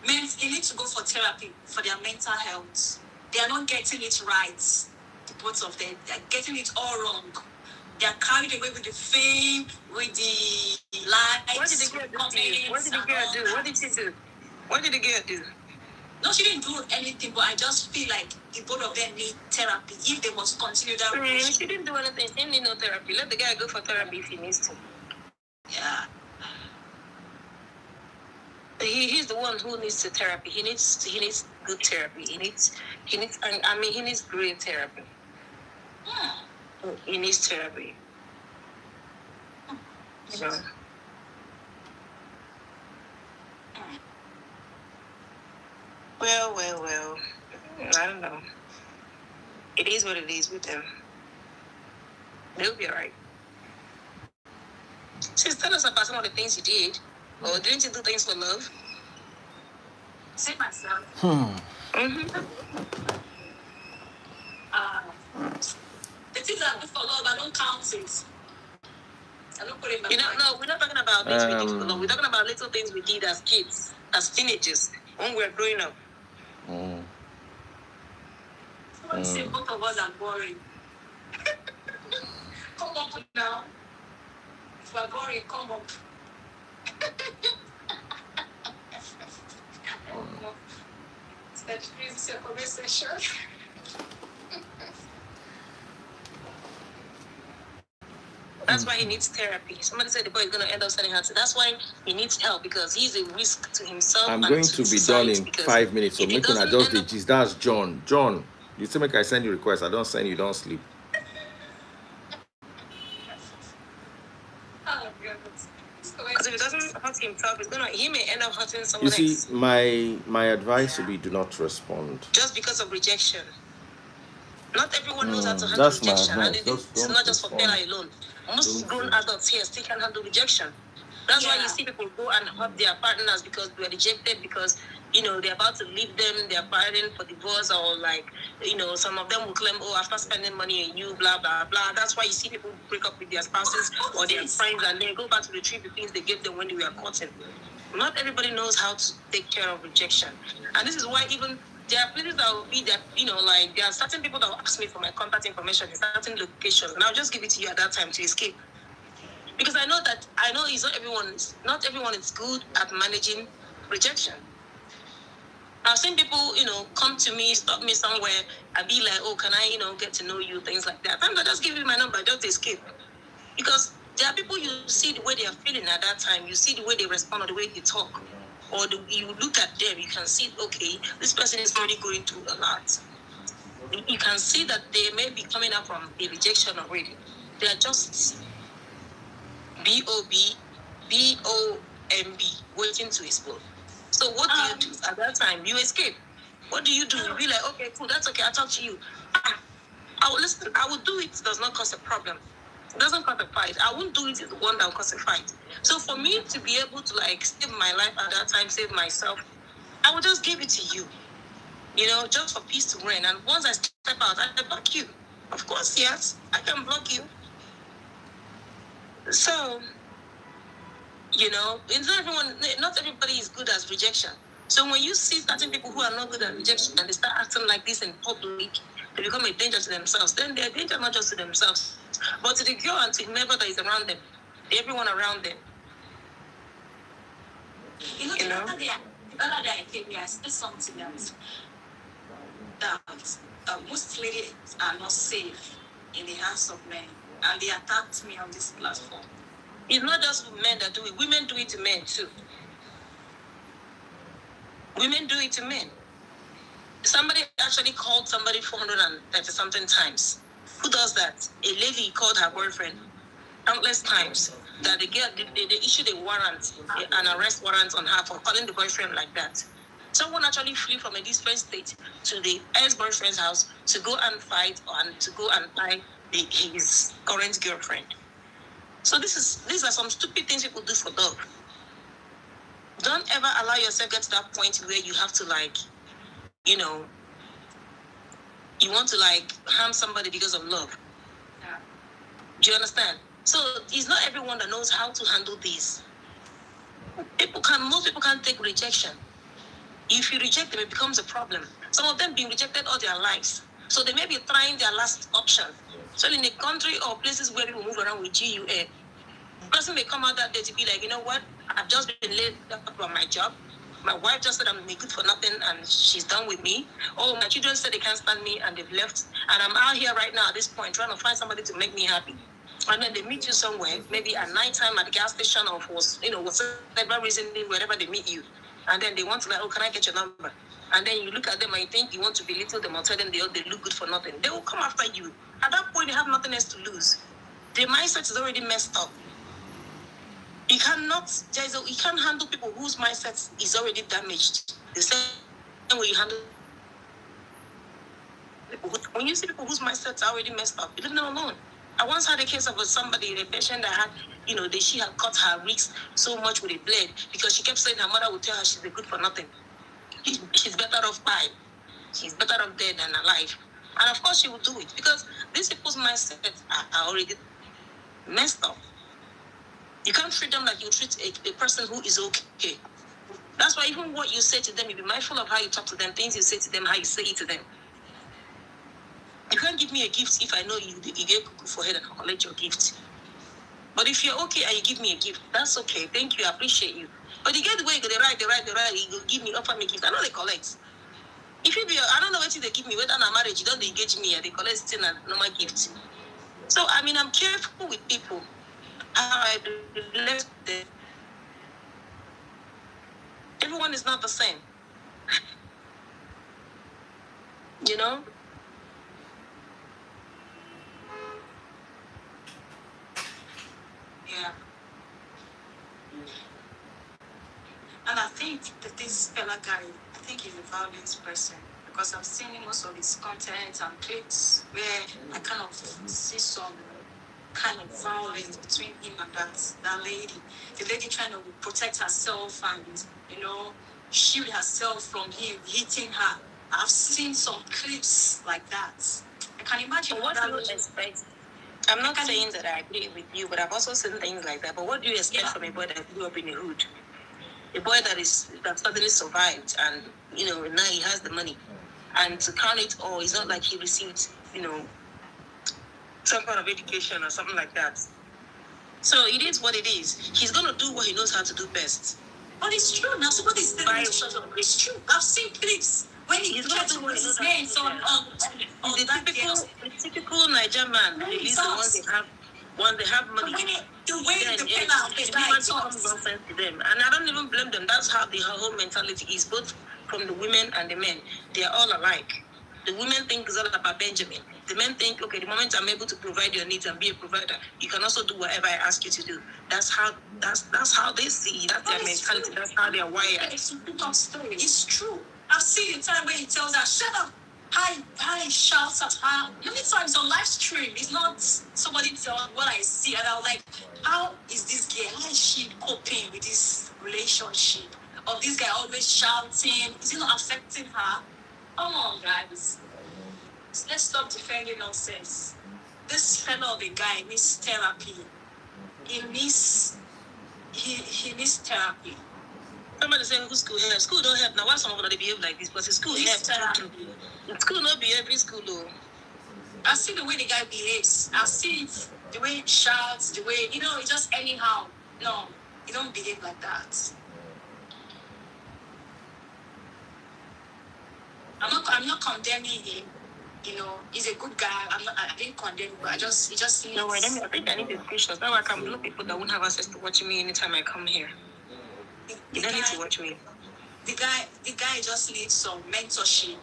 Men, they need to go for therapy for their mental health. They are not getting it right. The both of them, they are getting it all wrong. They are carried away with the fame, with the likes. What did the girl do? What did the girl do? What did she do? What did the girl do? No, she didn't do anything, but I just feel like the both of them need therapy if they must continue that relationship. She didn't do anything. She didn't need no therapy. Let the guy go for therapy if he needs to. Yeah. He's the one who needs the therapy. He needs good therapy. He needs great therapy. He needs therapy. You know. Well. I don't know. It is what it is with them. They'll be alright. Just tell us about some of the things you did. Or didn't you do things for love? Say myself. The things I do for love, I don't count it. I don't put it in my mind. No, we're not talking about things we did for love. We're talking about little things we did as kids, as teenagers, when we were growing up. Someone say both of us are boring. Come up now. If we're boring, come up. That brings your conversation. That's why he needs therapy. Somebody said the boy is going to end up sending her to. That's why he needs help, because he's a risk to himself. I'm going to be done in 5 minutes, so make una just the gist. That's John. John, you say make I send you request. I don't send you, don't sleep. Because if it doesn't hurt himself, he may end up hurting someone else. You see, my advice would be do not respond. Just because of rejection. Not everyone knows how to handle rejection. And it's not just for Peller alone. Most grown adults here still can handle rejection. That's why you see people go and hurt their partners because they were rejected, because they're about to leave them, they're filing for divorce, or some of them will claim, oh, after spending money on you, blah blah blah. That's why you see people break up with their spouses or their friends, and they go back to retrieve the things they gave them when they were courting. Not everybody knows how to take care of rejection, and this is why even there are places that will be that, there are certain people that will ask me for my contact information in certain locations, and I'll just give it to you at that time to escape. Because I know it's not everyone is good at managing rejection. I've seen people, come to me, stop me somewhere, and be like, oh, can I, get to know you, things like that. I'm not just give you my number, just escape. Because there are people, you see the way they are feeling at that time, you see the way they respond or the way they talk. Or you look at them, you can see, okay, this person is already going through a lot. You can see that they may be coming up from a rejection already. They are just B-O-B, B-O-M-B, waiting to explode. So what do you do at that time? You escape. What do? You be like, okay, cool, that's okay, I'll talk to you. I will listen, I will do it. It does not cause a problem. It doesn't cause a fight. I won't do it is the one that will cause a fight. So for me to be able to save my life at that time, save myself, I will just give it to you. Just for peace to reign. And once I step out, I block you. Of course, yes, I can block you. So, not everybody is good at rejection. So when you see certain people who are not good at rejection and they start acting like this in public, they become a danger to themselves. Then they're a danger not just to themselves, but to the girl and to whoever that is around them, everyone around them. The other day I came here, I said something that most ladies are not safe in the hands of men, and they attacked me on this platform. It's not just men that do it. Women do it to men too. Women do it to men. Somebody actually called somebody 430 something times. Who does that? A lady called her boyfriend countless times. That they issued a warrant, an arrest warrant on her for calling the boyfriend like that. Someone actually flew from a different state to the ex-boyfriend's house to go and fight and to go and find his current girlfriend. So these are some stupid things people do for love. Don't ever allow yourself get to that point where you have to you want to harm somebody because of love. Yeah. Do you understand? So it's not everyone that knows how to handle this. Most people can't take rejection. If you reject them, it becomes a problem. Some of them being rejected all their lives. So they may be trying their last option. So in a country or places where people move around with GUA, the person may come out that day to be like, you know what? I've just been laid up on my job. My wife just said I'm a good for nothing and she's done with me. Oh, my children said they can't stand me and they've left. And I'm out here right now at this point trying to find somebody to make me happy. And then they meet you somewhere, maybe at nighttime at the gas station or for, whatever reason, wherever they meet you. And then they want to oh, can I get your number? And then you look at them and you think you want to belittle them or tell them they look good for nothing. They will come after you. At that point, they have nothing else to lose. Their mindset is already messed up. You can't handle people whose mindset is already damaged. The same way you handle people when you see people whose mindsets are already messed up, you leave them alone. I once had a case of somebody, a patient that had, she had cut her wrist so much with a blade because she kept saying her mother would tell her she's a good for nothing. She's better off dying. She's better off dead than alive. And of course she will do it because these people's mindsets are already messed up. You can't treat them like you treat a person who is okay. That's why even what you say to them, you be mindful of how you talk to them, things you say to them, how you say it to them. You can't give me a gift if I know you get cuckoo for head and I'll collect your gift. But if you're okay and you give me a gift, that's okay. Thank you, I appreciate you. But you get the way they write, you go give me, offer me gift. I know they collect. If you be, I don't know what they give me, whether I'm marriage, you don't engage me, and they collect still a normal gift. So, I'm careful with people. How I relate them. Everyone is not the same. Yeah. And I think that this Peller guy, I think he's a violent person because I've seen most of his content and clips where I kind of see some kind of violence between him and that lady. The lady trying to protect herself and, shield herself from him hitting her. I've seen some clips like that. I can imagine what do you expect. I'm not saying that I agree with you, but I've also seen things like that. But what do you expect from a boy that grew up in a hood? A boy that suddenly survived and, now he has the money. And to count it all, it's not like he received, some kind of education or something like that. So it is what it is. He's going to do what he knows how to do best. But it's true. Now, somebody's telling me shut up. It's true. I've seen clips when he's going to do what his hands on the typical Nigerian man. Release the ones they have money. The way the Peller talks nonsense to them. And I don't even blame them. That's how the whole mentality is, both from the women and the men. They are all alike. The women think it's all about Benjamin. The men think, okay, the moment I'm able to provide your needs and be a provider, you can also do whatever I ask you to do. That's how they see. That's their mentality. True. That's how they're wired. It's a good story. It's true. I've seen the time where he tells her, shut up. How he shouts at her. Many times on live stream, it's not somebody telling what I see. And I'm like, how is this girl? How is she coping with this relationship? Of this guy always shouting? Is it not affecting her? Come on, guys. Let's stop defending nonsense. This fellow of a guy needs therapy. He needs therapy. Somebody saying who school help? School don't help. Now why some of them they behave like this? But the school helps. School not be every school though. I see the way the guy behaves. I see it, the way he shouts, the way it just anyhow. No, he don't behave like that. I'm not condemning him. He's a good guy. I didn't condemn him, but it just seems. No, wait, I think I need the screenshots. Now I can block people that won't have access to watching me anytime I come here. You don't need to watch me. The guy just needs some mentorship.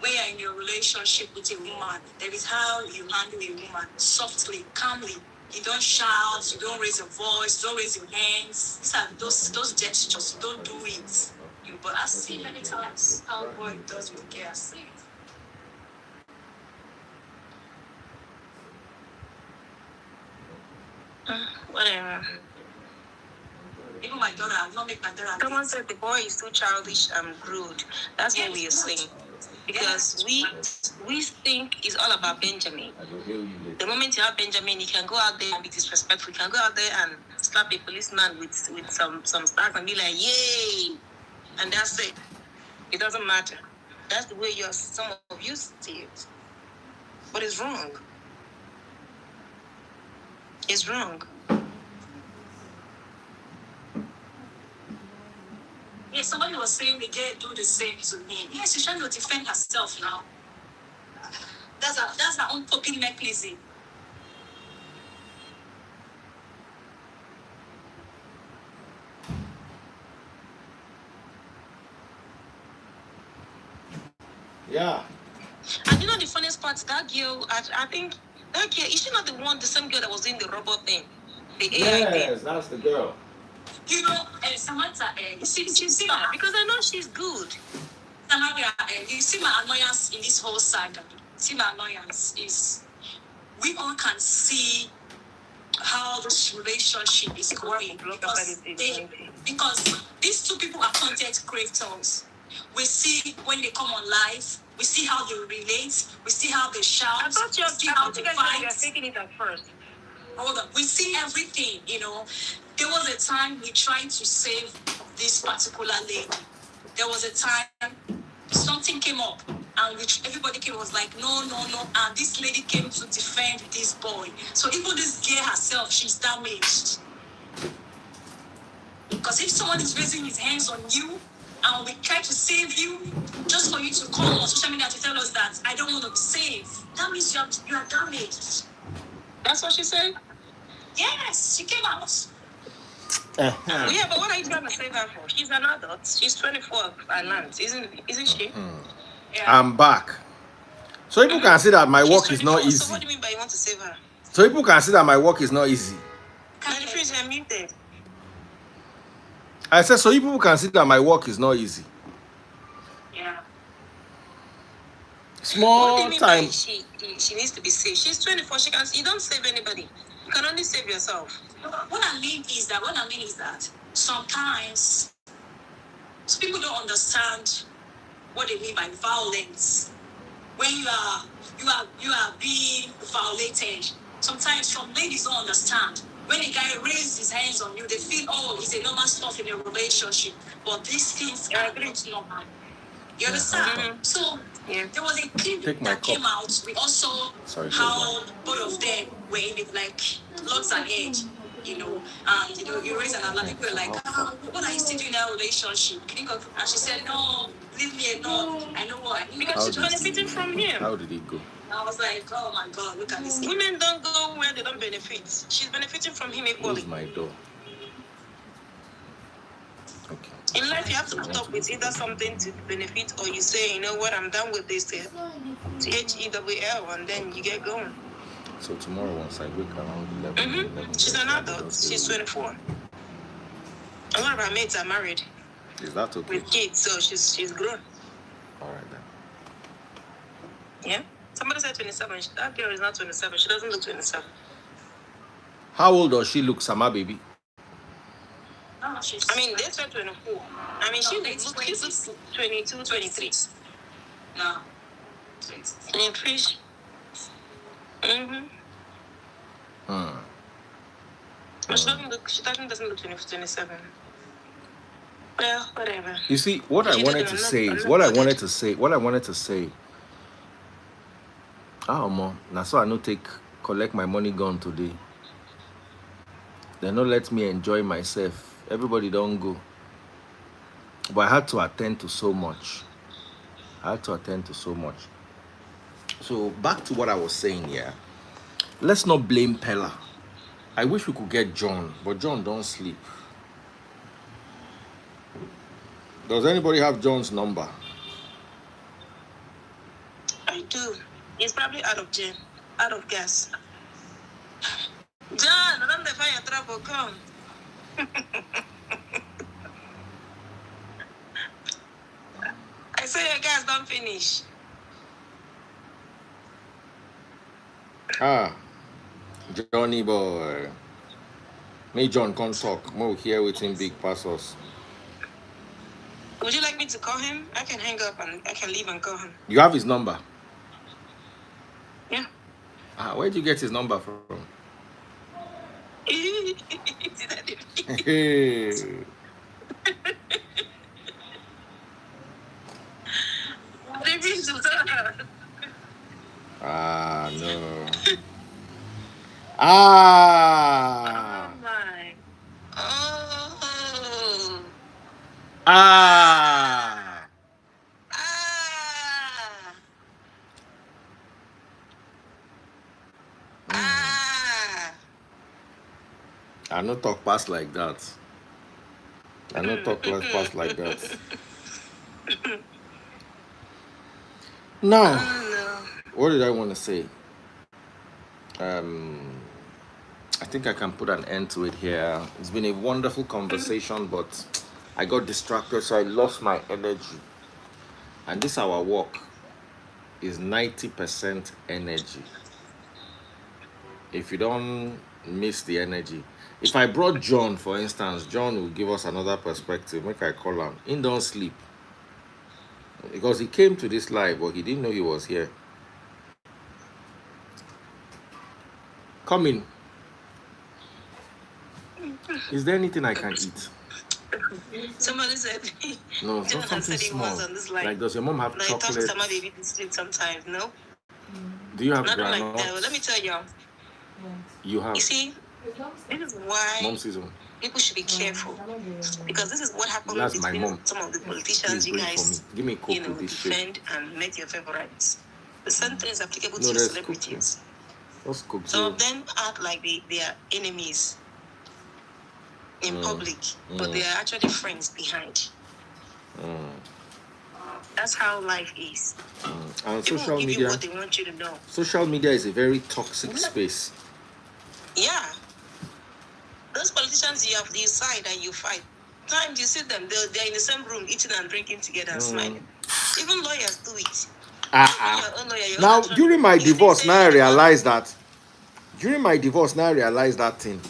When you're in a relationship with a woman, there is how you handle a woman softly, calmly. You don't shout, you don't raise your voice, you don't raise your hands. These are those gestures. You don't do it. But I've seen many times how boy does with care. Whatever. Even my daughter, I'll not make my daughter. Someone said the boy is too childish and rude. That's what we are saying. Because we think it's all about Benjamin. The moment you have Benjamin, you can go out there and be disrespectful. You can go out there and slap a policeman with some stars and be like, yay! And that's it. It doesn't matter. That's the way some of you see it. But it's wrong. It's wrong. Yeah, somebody was saying the girl do the same to me. Yes, she's trying to defend herself now. That's her own coping mechanism. Yeah. And you know the funniest part, that girl, I think that girl, is she not the same girl that was doing the robot thing? The AI thing? Yes, that's the girl. You know, Samantha, you see her? my, Because I know she's good. Samaria, you see my annoyance in this whole saga. See my annoyance is we all can see how this relationship is going because these two people are content creators. We see when they come on live, we see how they relate, we see how they shout, I thought you we see how they guys fight. were faking it at first. Hold on, we see everything, you know. There was a time we tried to save this particular lady. There was a time something came up and which everybody came was like, no, no, no. And this lady came to defend this boy. So even this girl herself, she's damaged. Because if someone is raising his hands on you and we try to save you, just for you to come on social media to tell us that I don't want to be saved, that means you are damaged. That's what she said? Yes, she came out. Yeah, but what are you trying to save her for? She's an adult. She's 24 and land, isn't she? Yeah. I'm back. So people can see that my She's work is not 24, easy. So what do you mean by you want to save her? So people can see that my work is not easy. Manifest, you're muted. I said so people can see that my work is not easy. Yeah. Small What do you mean time. by she needs to be saved? She's 24. You don't save anybody. You can only save yourself. What I mean is that sometimes people don't understand what they mean by violence. When you are being violated, sometimes some ladies don't understand. When a guy raises his hands on you, they feel, oh, it's a normal stuff in a relationship. But these things are not normal. You understand? Mhm. So there was a clip Take my that came cup. out. We also Sorry, how both of them were in it like lots ahead, you know, and you raise an alarm. People were like, what are you still doing in that relationship? Can you go? And she said, no, leave me alone. I know what. Because she's benefiting from him. How did it go? I was like, oh my God, look at this. Women don't go where they don't benefit. She's benefiting from him equally. Close my door. Okay. In life, you have to put up with either something to benefit or you say, you know what, I'm done with this THEWL, and then you get going. So tomorrow once I wake around 11, 11 She's an adult. She's 24. A lot of her mates are married Is that okay? with kids, so she's grown. All right then. Yeah. Somebody said 27. That girl is not 27. She doesn't look 27. How old does she look, Sama baby? No, she's. I mean, they said 24. I mean, she looks 22, 23. No. 23. Mm-hmm. But she doesn't look 27. Well, whatever. You see, what I wanted to say, oh man, now so I no collect my money gone today. They no let me enjoy myself. Everybody don't go. But I had to attend to so much. So back to what I was saying here. Let's not blame Peller. I wish we could get John, but John don't sleep. Does anybody have John's number? I do. He's probably out of gas. John, I don't know if I trouble. Come. I say your gas don't finish. Johnny boy. Me John can't talk. More here with him big passos. Would you like me to call him? I can hang up and I can leave and call him. You have his number? Yeah. Where'd you get his number from? No. Oh my. Oh. I not talk past like that. I not talk past like that. Now, no. what did I want to say? I think I can put an end to it here. It's been a wonderful conversation, but I got distracted, so I lost my energy. And this our work is 90% energy. If you don't miss the energy, if I brought John, for instance, John will give us another perspective. Make I call him. He don't sleep because he came to this live, but he didn't know he was here. Come in. Is there anything I can eat? Somebody said, No, it's John not has something said he small. was on this line. Like, does your mom have Like, talk to chocolate? somebody baby to sleep sometimes. No, Do you have nothing like that. But granules? let me tell you, You have. you see, this is why Mom season. people should be careful, because this is what happens That's my between mom. some of the Please politicians you bring for me. guys, Give me a coke with this shit. defend and make your favorites. The same thing is applicable No, to there's coke here. celebrities. What's coke? Some of them act like they are enemies in public, but they are actually friends behind. That's how life is. And People social will give you media. what they want you to know. Social media is a very toxic space. Yeah. Those politicians you side and you fight. Times you see them, they're in the same room eating and drinking together and smiling. Even lawyers do it. Your own lawyer, your Now, own attorney, during my you still divorce, say now I you realize that. During my divorce, now I realize that thing.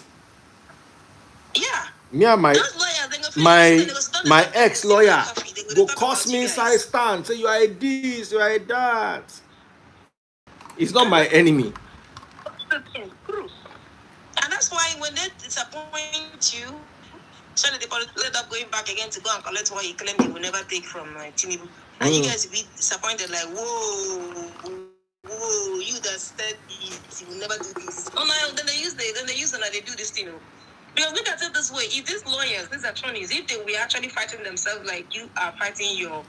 Yeah. Me and Those lawyers, they go feel my they go stand my there, they ex sip their lawyer coffee, they go talk cost about me you inside guys. stand. Say you are a this, you are a that. He's not my enemy. True. And that's why when they disappoint you, suddenly they let up going back again to go and collect what he claimed he will never take from Tinubu. And you guys be disappointed, like, whoa, you that said you will never do this. Oh no, then they use and they do this thing. Because look at it this way: if these lawyers, these attorneys, if they were actually fighting themselves like you are fighting your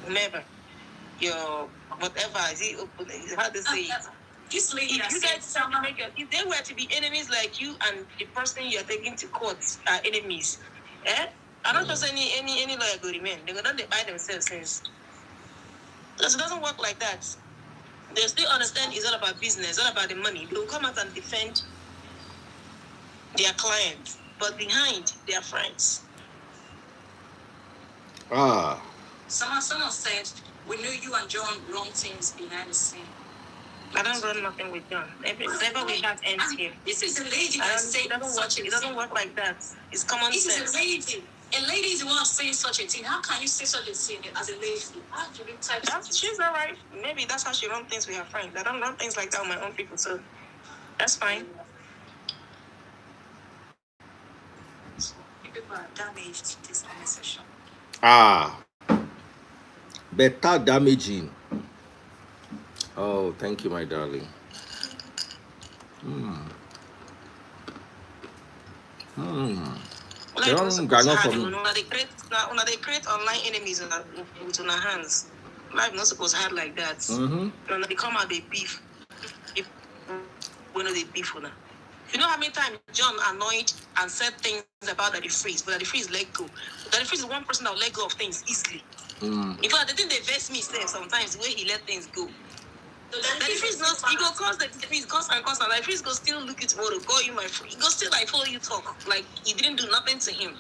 whomever, your whatever, how to say it. This lady, if you guys if they were to be enemies like you and the person you're taking to court are enemies, I don't trust any lawyer go remain. They're gonna buy themselves since. Because it doesn't work like that. They still understand it's all about business, it's all about the money. They will come out and defend their clients, but behind they are friends. Someone said we knew you and John wrong things behind the scene. I don't run nothing with John. Whenever we have ends here. This is a lady that's saying such a thing. It doesn't work like that. It's common sense. This is a lady. A lady is the one saying such a thing. How can you say such a thing as a lady? How do you type She's all right. Maybe that's how she runs things with her friends. I don't run things like that with my own people, so that's fine. People are damaged in this conversation. Better damaging. Oh, thank you, my darling. Like, they create online enemies with our hands. Life not supposed to hard like that. When they come out, they beef. When they beef on her. You know how many times John annoyed and said things about Daddy Freeze, but Daddy Freeze let go. Daddy Freeze is one person that will let go of things easily. In fact, the thing they vex me sometimes the way he let things go. Daddy Freeze not he go cause Daddy Freeze cause and Daddy Freeze go still look at tomorrow, call you my friend. He go still like follow you talk like you didn't do nothing to him.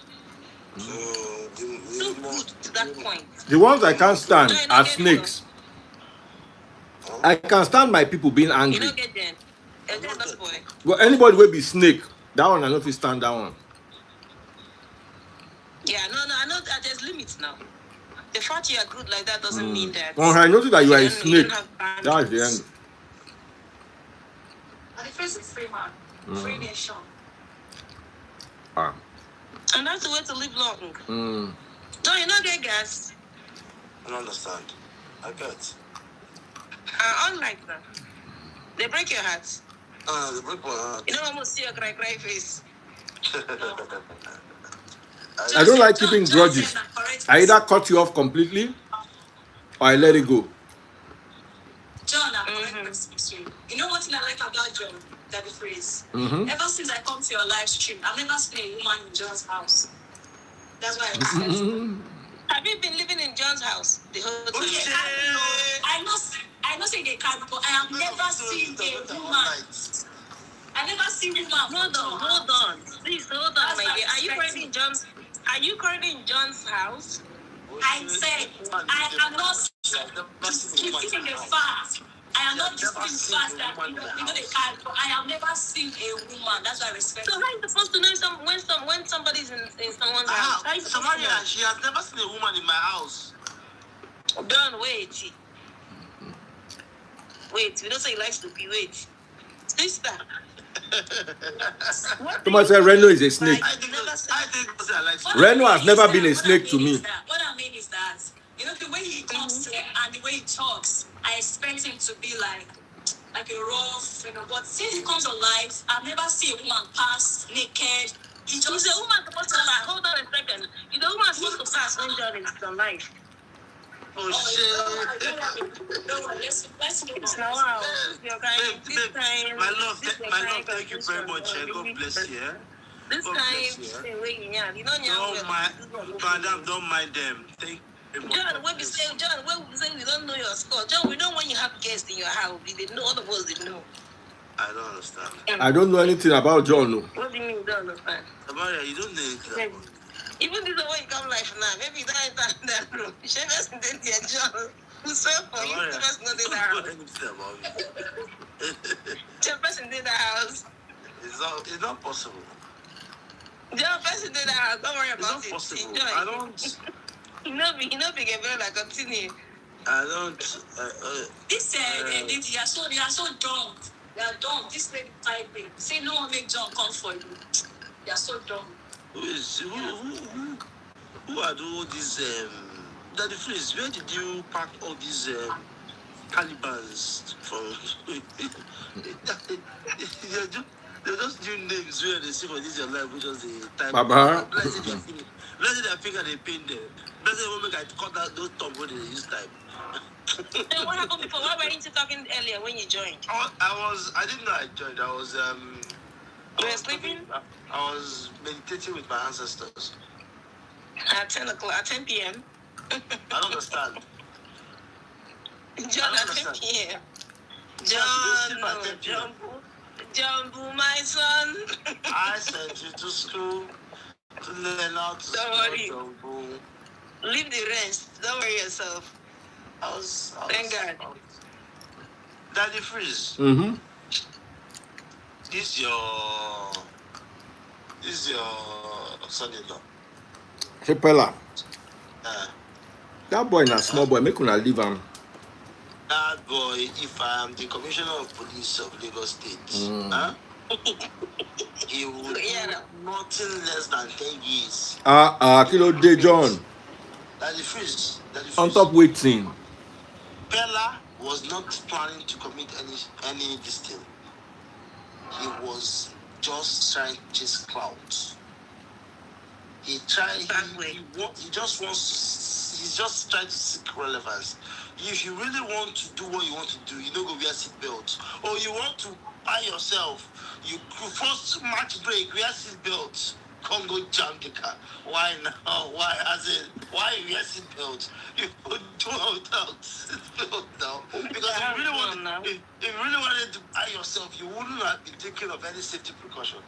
So good to that point. The ones I can't stand are snakes. I can stand my people being angry. You don't get them. That's boy. But anybody will be snake. That one I know if you stand that one. Yeah, no, I know that there's limits now. The fact you are good like that doesn't mean that. Well, I noticed that you are a snake. That is the end. And the first is free man, free nation. And that's the way to live long. Don't you not get gas? I don't understand. I get. Unlike that, they break your heart. They break my heart. You don't almost see your cry face. I don't like keeping grudges. I either cut you off completely or I let it go. John, I'm correct. You know what I like about John? That the phrase. Mm-hmm. Ever since I come to your live stream, I've never seen a woman in John's house. That's why I respect you. Have you been living in John's house the whole time? Yes, I know say they can, but I have never seen a woman. I never seen woman. Hold on. Please hold on, That's my what dear. I'm Are you currently in John's? Are you currently in John's house? I said I am not disputing the fact. I am not disputing the fact that you know they can, but I have never seen a woman. That's why I respect. So how are you supposed to know when somebody's in someone's house? How are you supposed to know? Samaria, she has never seen a woman in my house. John, wait. Wait, we don't say he likes to be. Wait. Sister. Somebody said Reno is a snake. I think I like to. Reno has never been a snake to me. What I mean is that, you know, the way he comes to and the way he talks, I expect him to be like a rough, you know. But since he comes alive, I've never seen a woman pass naked. He's a woman supposed to pass. Hold on a second. You're the woman supposed to pass when John is alive. Oh shit! Let's move It's on. now wow. You're kind. This time. My love, thank you very much. God bless you. This God time, bless you. stay away. You know, Don't mind, madam. Don't mind them. Thank you very much. John, when we say we don't know your score, John, we know when you have guests in your house, we didn't know, all of us didn't know. I don't understand. I don't know anything about John. No. What do you mean you don't understand? Samaria, you don't know anything about me. Even this is the way you come life now. Maybe you don't enter that room. She first did your John. Who serve for you? Samaria, The person not in the don't know house. anything about me. The person in the house. It's not possible. The person in the house. Don't worry It's about not it. possible. Enjoy. I don't. You know, big and like continue. I don't. This lady, you are so dumb. You are dumb. This lady typing. Say no one make John come for you. You are so dumb. Who are all these? Daddy Freeze, where did you pack all these Calibans from? They're just new names where they see for this your life, which was the time. Baba. Let's say their finger they paint them. Let's say when I cut out those top when they use time. So what happened before? What were you talking earlier when you joined? I didn't know I joined. I was You were sleeping? I was meditating with my ancestors. At 10 o'clock, at 10 p.m. I don't understand. John, at 10 p.m. John, my son. I sent you to school to learn how to Don't worry. Jumbo. Leave the rest. Don't worry yourself. Thank God. Daddy Freeze, Mm-hmm. this your son-in-law. Hey, Peller. That boy na small boy. Make una leave him. That boy, if I am the commissioner of police of Lagos State, he would do nothing less than 10 years. Kilo de John. Daddy Freeze. On top waiting. Peller was not planning to commit any this thing. He was just trying to chase clouds. He tried. He just wants. He's just trying to seek relevance. If you really want to do what you want to do, you don't go wear seatbelt. Or you want to buy yourself, you first match break, wear seatbelt. Come go jam the car. Why now? Why you wear seatbelt? You put two out seatbelt now. Because if you really wanted to buy yourself, you wouldn't have been taking of any safety precaution.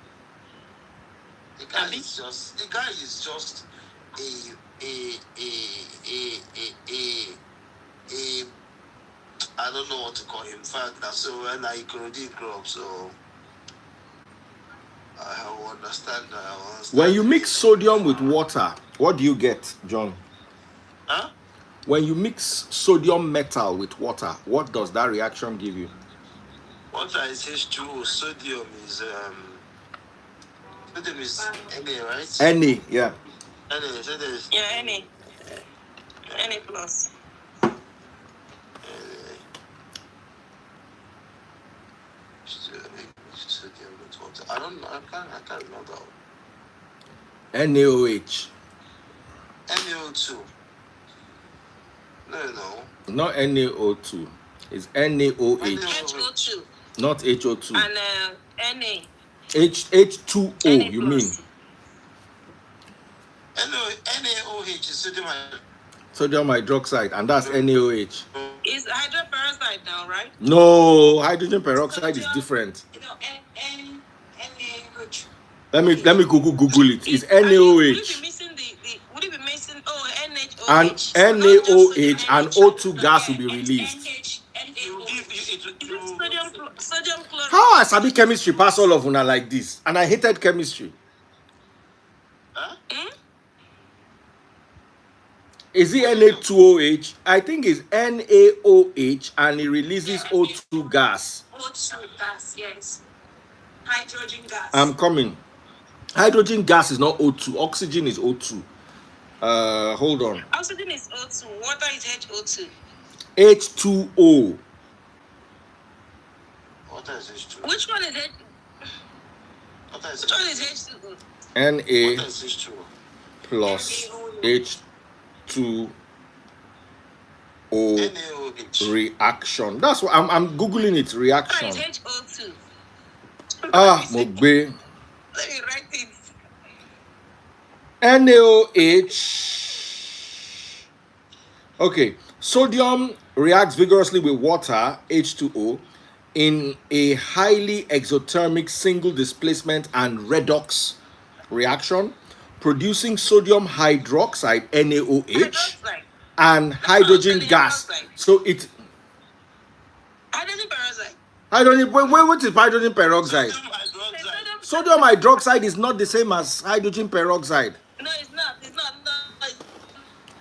The guy is just I don't know what to call him. In fact, that's so when I could grow up, so I understand. When you mix sodium with water, what do you get, John? Huh? When you mix sodium metal with water, what does that reaction give you? Water is H2O. Sodium is Na, right? Any, yeah. Yeah, any plus. I don't know. I can't remember. NaOH. NaO2. No. Not NaO2. It's NaOH. H2O2. Not HO2. And Na. H2O, you mean? NaOH is Sodium hydroxide, and that's NaOH. It's hydroperoxide now, right? No, hydrogen peroxide is different. NaOH. Let me Google it. It's Would it be NaOH missing would it be missing NaOH? and NaOH and O2 gas will be It's released. Sodium chloride. How I sabi chemistry pass all of una like this? And I hated chemistry. Huh? Is it Na2OH? I think it's NaOH and it releases O2 gas. O2 gas, yes. Hydrogen gas. I'm coming. Hydrogen gas is not O2. Oxygen is O2. Hold on. Oxygen is O2. Water is HO2. H2O. What is H2O? Which one is H? What is Which one is H2O? Na What is H2O? plus H2O NaOH. reaction. That's what I'm googling it. Reaction. What is HO2? Mogbe. Let me write it. NaOH. Okay. Sodium reacts vigorously with water, H2O, in a highly exothermic single displacement and redox reaction, producing sodium hydroxide, NaOH, Hydroxide. and hydrogen gas. So it Hydrogen peroxide. what is hydrogen peroxide? Sodium hydroxide is not the same as hydrogen peroxide. No, it's not. It's not. No,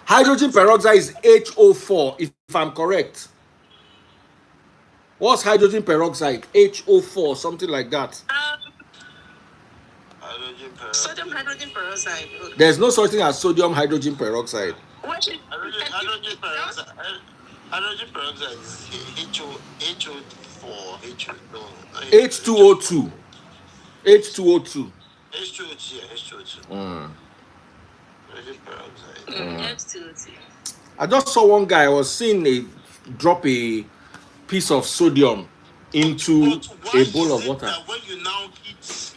Hydrogen peroxide is HO4, if I'm correct. What's hydrogen peroxide? HO4, something like that. Sodium hydrogen peroxide. There's no such thing as sodium hydrogen peroxide. What is Hydrogen peroxide is HO4, H2O2. H2O2. H2O2, yeah, H2O2. Hydrogen peroxide. H2O2? I just saw one guy, I was seeing drop a piece of sodium into But a why bowl is of it water. that when you now heat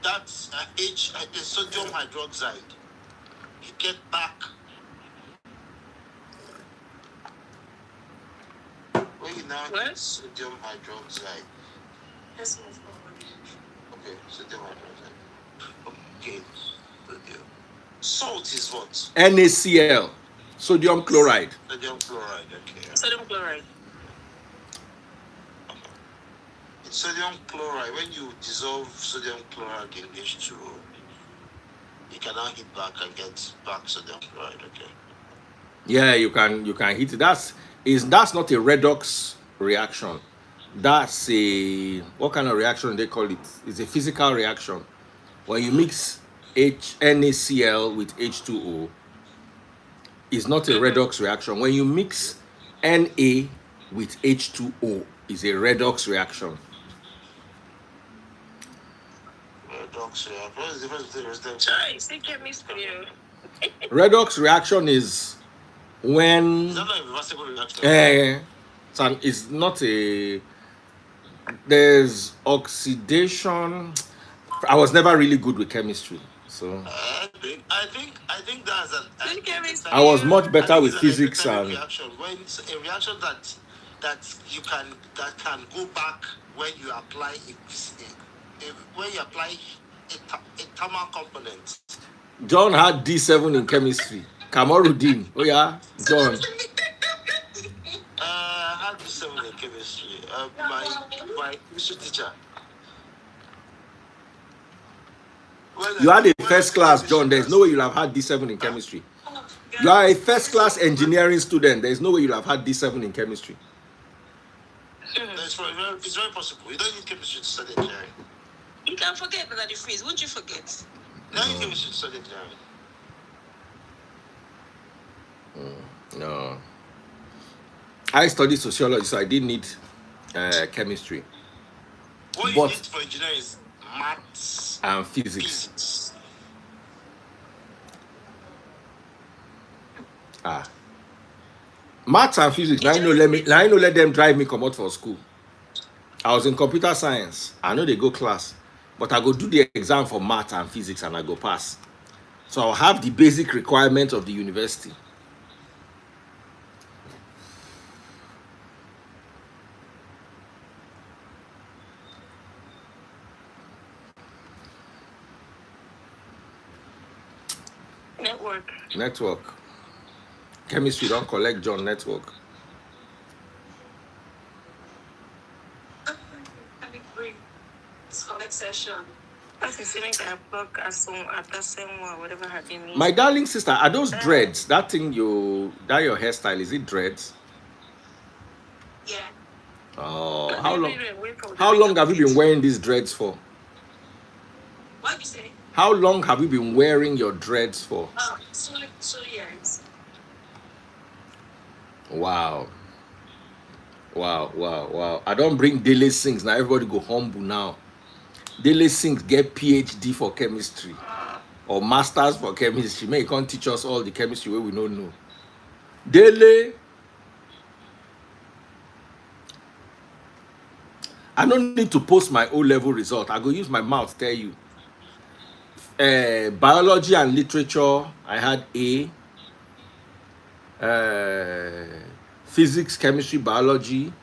that the sodium hydroxide, you get back. When you now heat sodium hydroxide. Let's move forward. Okay, sodium hydroxide. Okay. Salt is what? NaCl, sodium chloride. Sodium chloride, okay. Sodium chloride. It's sodium chloride. When you dissolve sodium chloride in H2O, you can now heat back and get back sodium chloride, okay. Yeah, you can hit it. That's not a redox reaction. That's a what kind of reaction they call it? It's a physical reaction. When you mix NaCl with H2O, it's not a redox reaction. When you mix Na with H2O, it's a redox reaction. Redox reaction. What is the difference between redox? Sorry, say chemistry. Redox reaction is when Is that not a reversible reaction? it's not a. There's oxidation. I was never really good with chemistry, so I think that's an. I was much better with physics and. Reaction when it's a reaction that can go back when you apply when you apply a thermal component. John had D7 in chemistry. Kamaruddin. Oh yeah, John. I had D7 in chemistry. My chemistry teacher. You had a first class, John. There's no way you'll have had D7 in chemistry. You are a first class engineering student. There's no way you'll have had D7 in chemistry. It's very possible. You don't need chemistry to study engineering. You can forget that the freeze. Won't you forget? You don't need chemistry to study engineering. No. I studied sociology, so I didn't need chemistry. What you need for engineering is maths and physics. Maths and physics. Now I know let them drive me come out for school. I was in computer science. I know they go class, but I go do the exam for math and physics and I go pass. So I'll have the basic requirements of the university. Network. Chemistry don't collect John network. Collect session. My darling sister, are those dreads? That thing your hairstyle, is it dreads? Yeah. Oh, how long have you been wearing these dreads for? What did you say? How long have you been wearing your dreads for? 2 years. Wow. I don't bring Daily Sings now. Everybody go humble now. Daily Sings get PhD for chemistry or masters for chemistry. May you can't teach us all the chemistry where we don't know. Daily. I don't need to post my O-level result. I go use my mouth tell you. Biology and literature, I had A. Physics, chemistry, biology,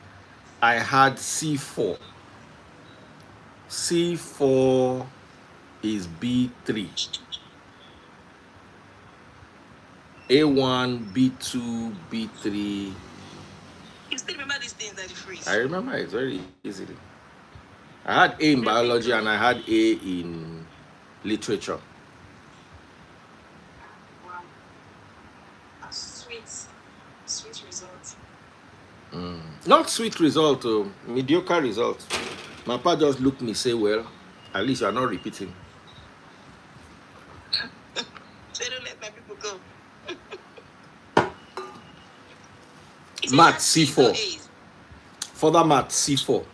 I had C4. C4 is B3. A1, B2, B3. You still remember these things that you freeze? I remember it very easily. I had A in biology and I had A in literature. Wow. A sweet result. Not sweet result, mediocre result. My pa just looked me say, well, at least you are not repeating. So don't let my people go. Math C4. Further math C4.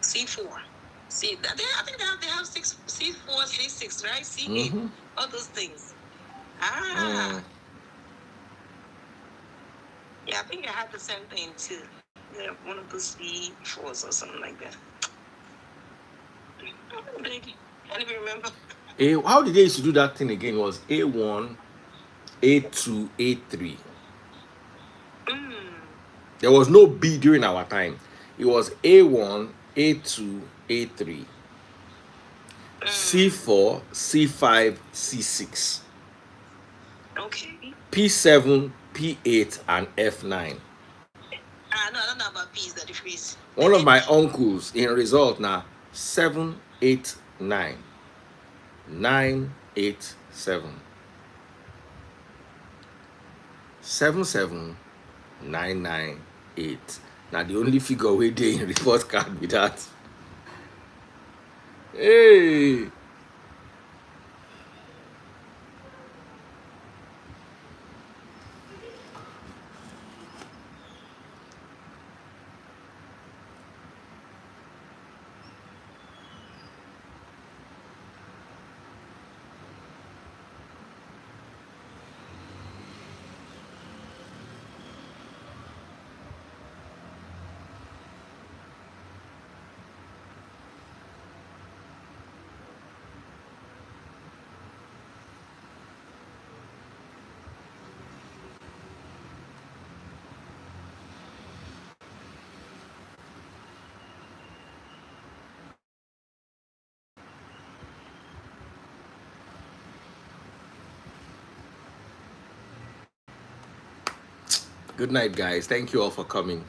C4. See, I think they have six, C4, C6, right? C8, all those things. Yeah, I think I had the same thing too. Yeah, one of those C4s or something like that. I can't even remember. How did they used to do that thing again? It was A1, A2, A3. There was no B during our time. It was A1, A2, A3. C4, C5, C6. Okay. P7, P8, and F9. No, I don't know about P's that they freeze. One of my uncles in result now 7, 8, 9. 9, 8, 7. 7, 7, 9, 9, 8. Now the only figure we did in report card with that. Hey. Good night, guys. Thank you all for coming.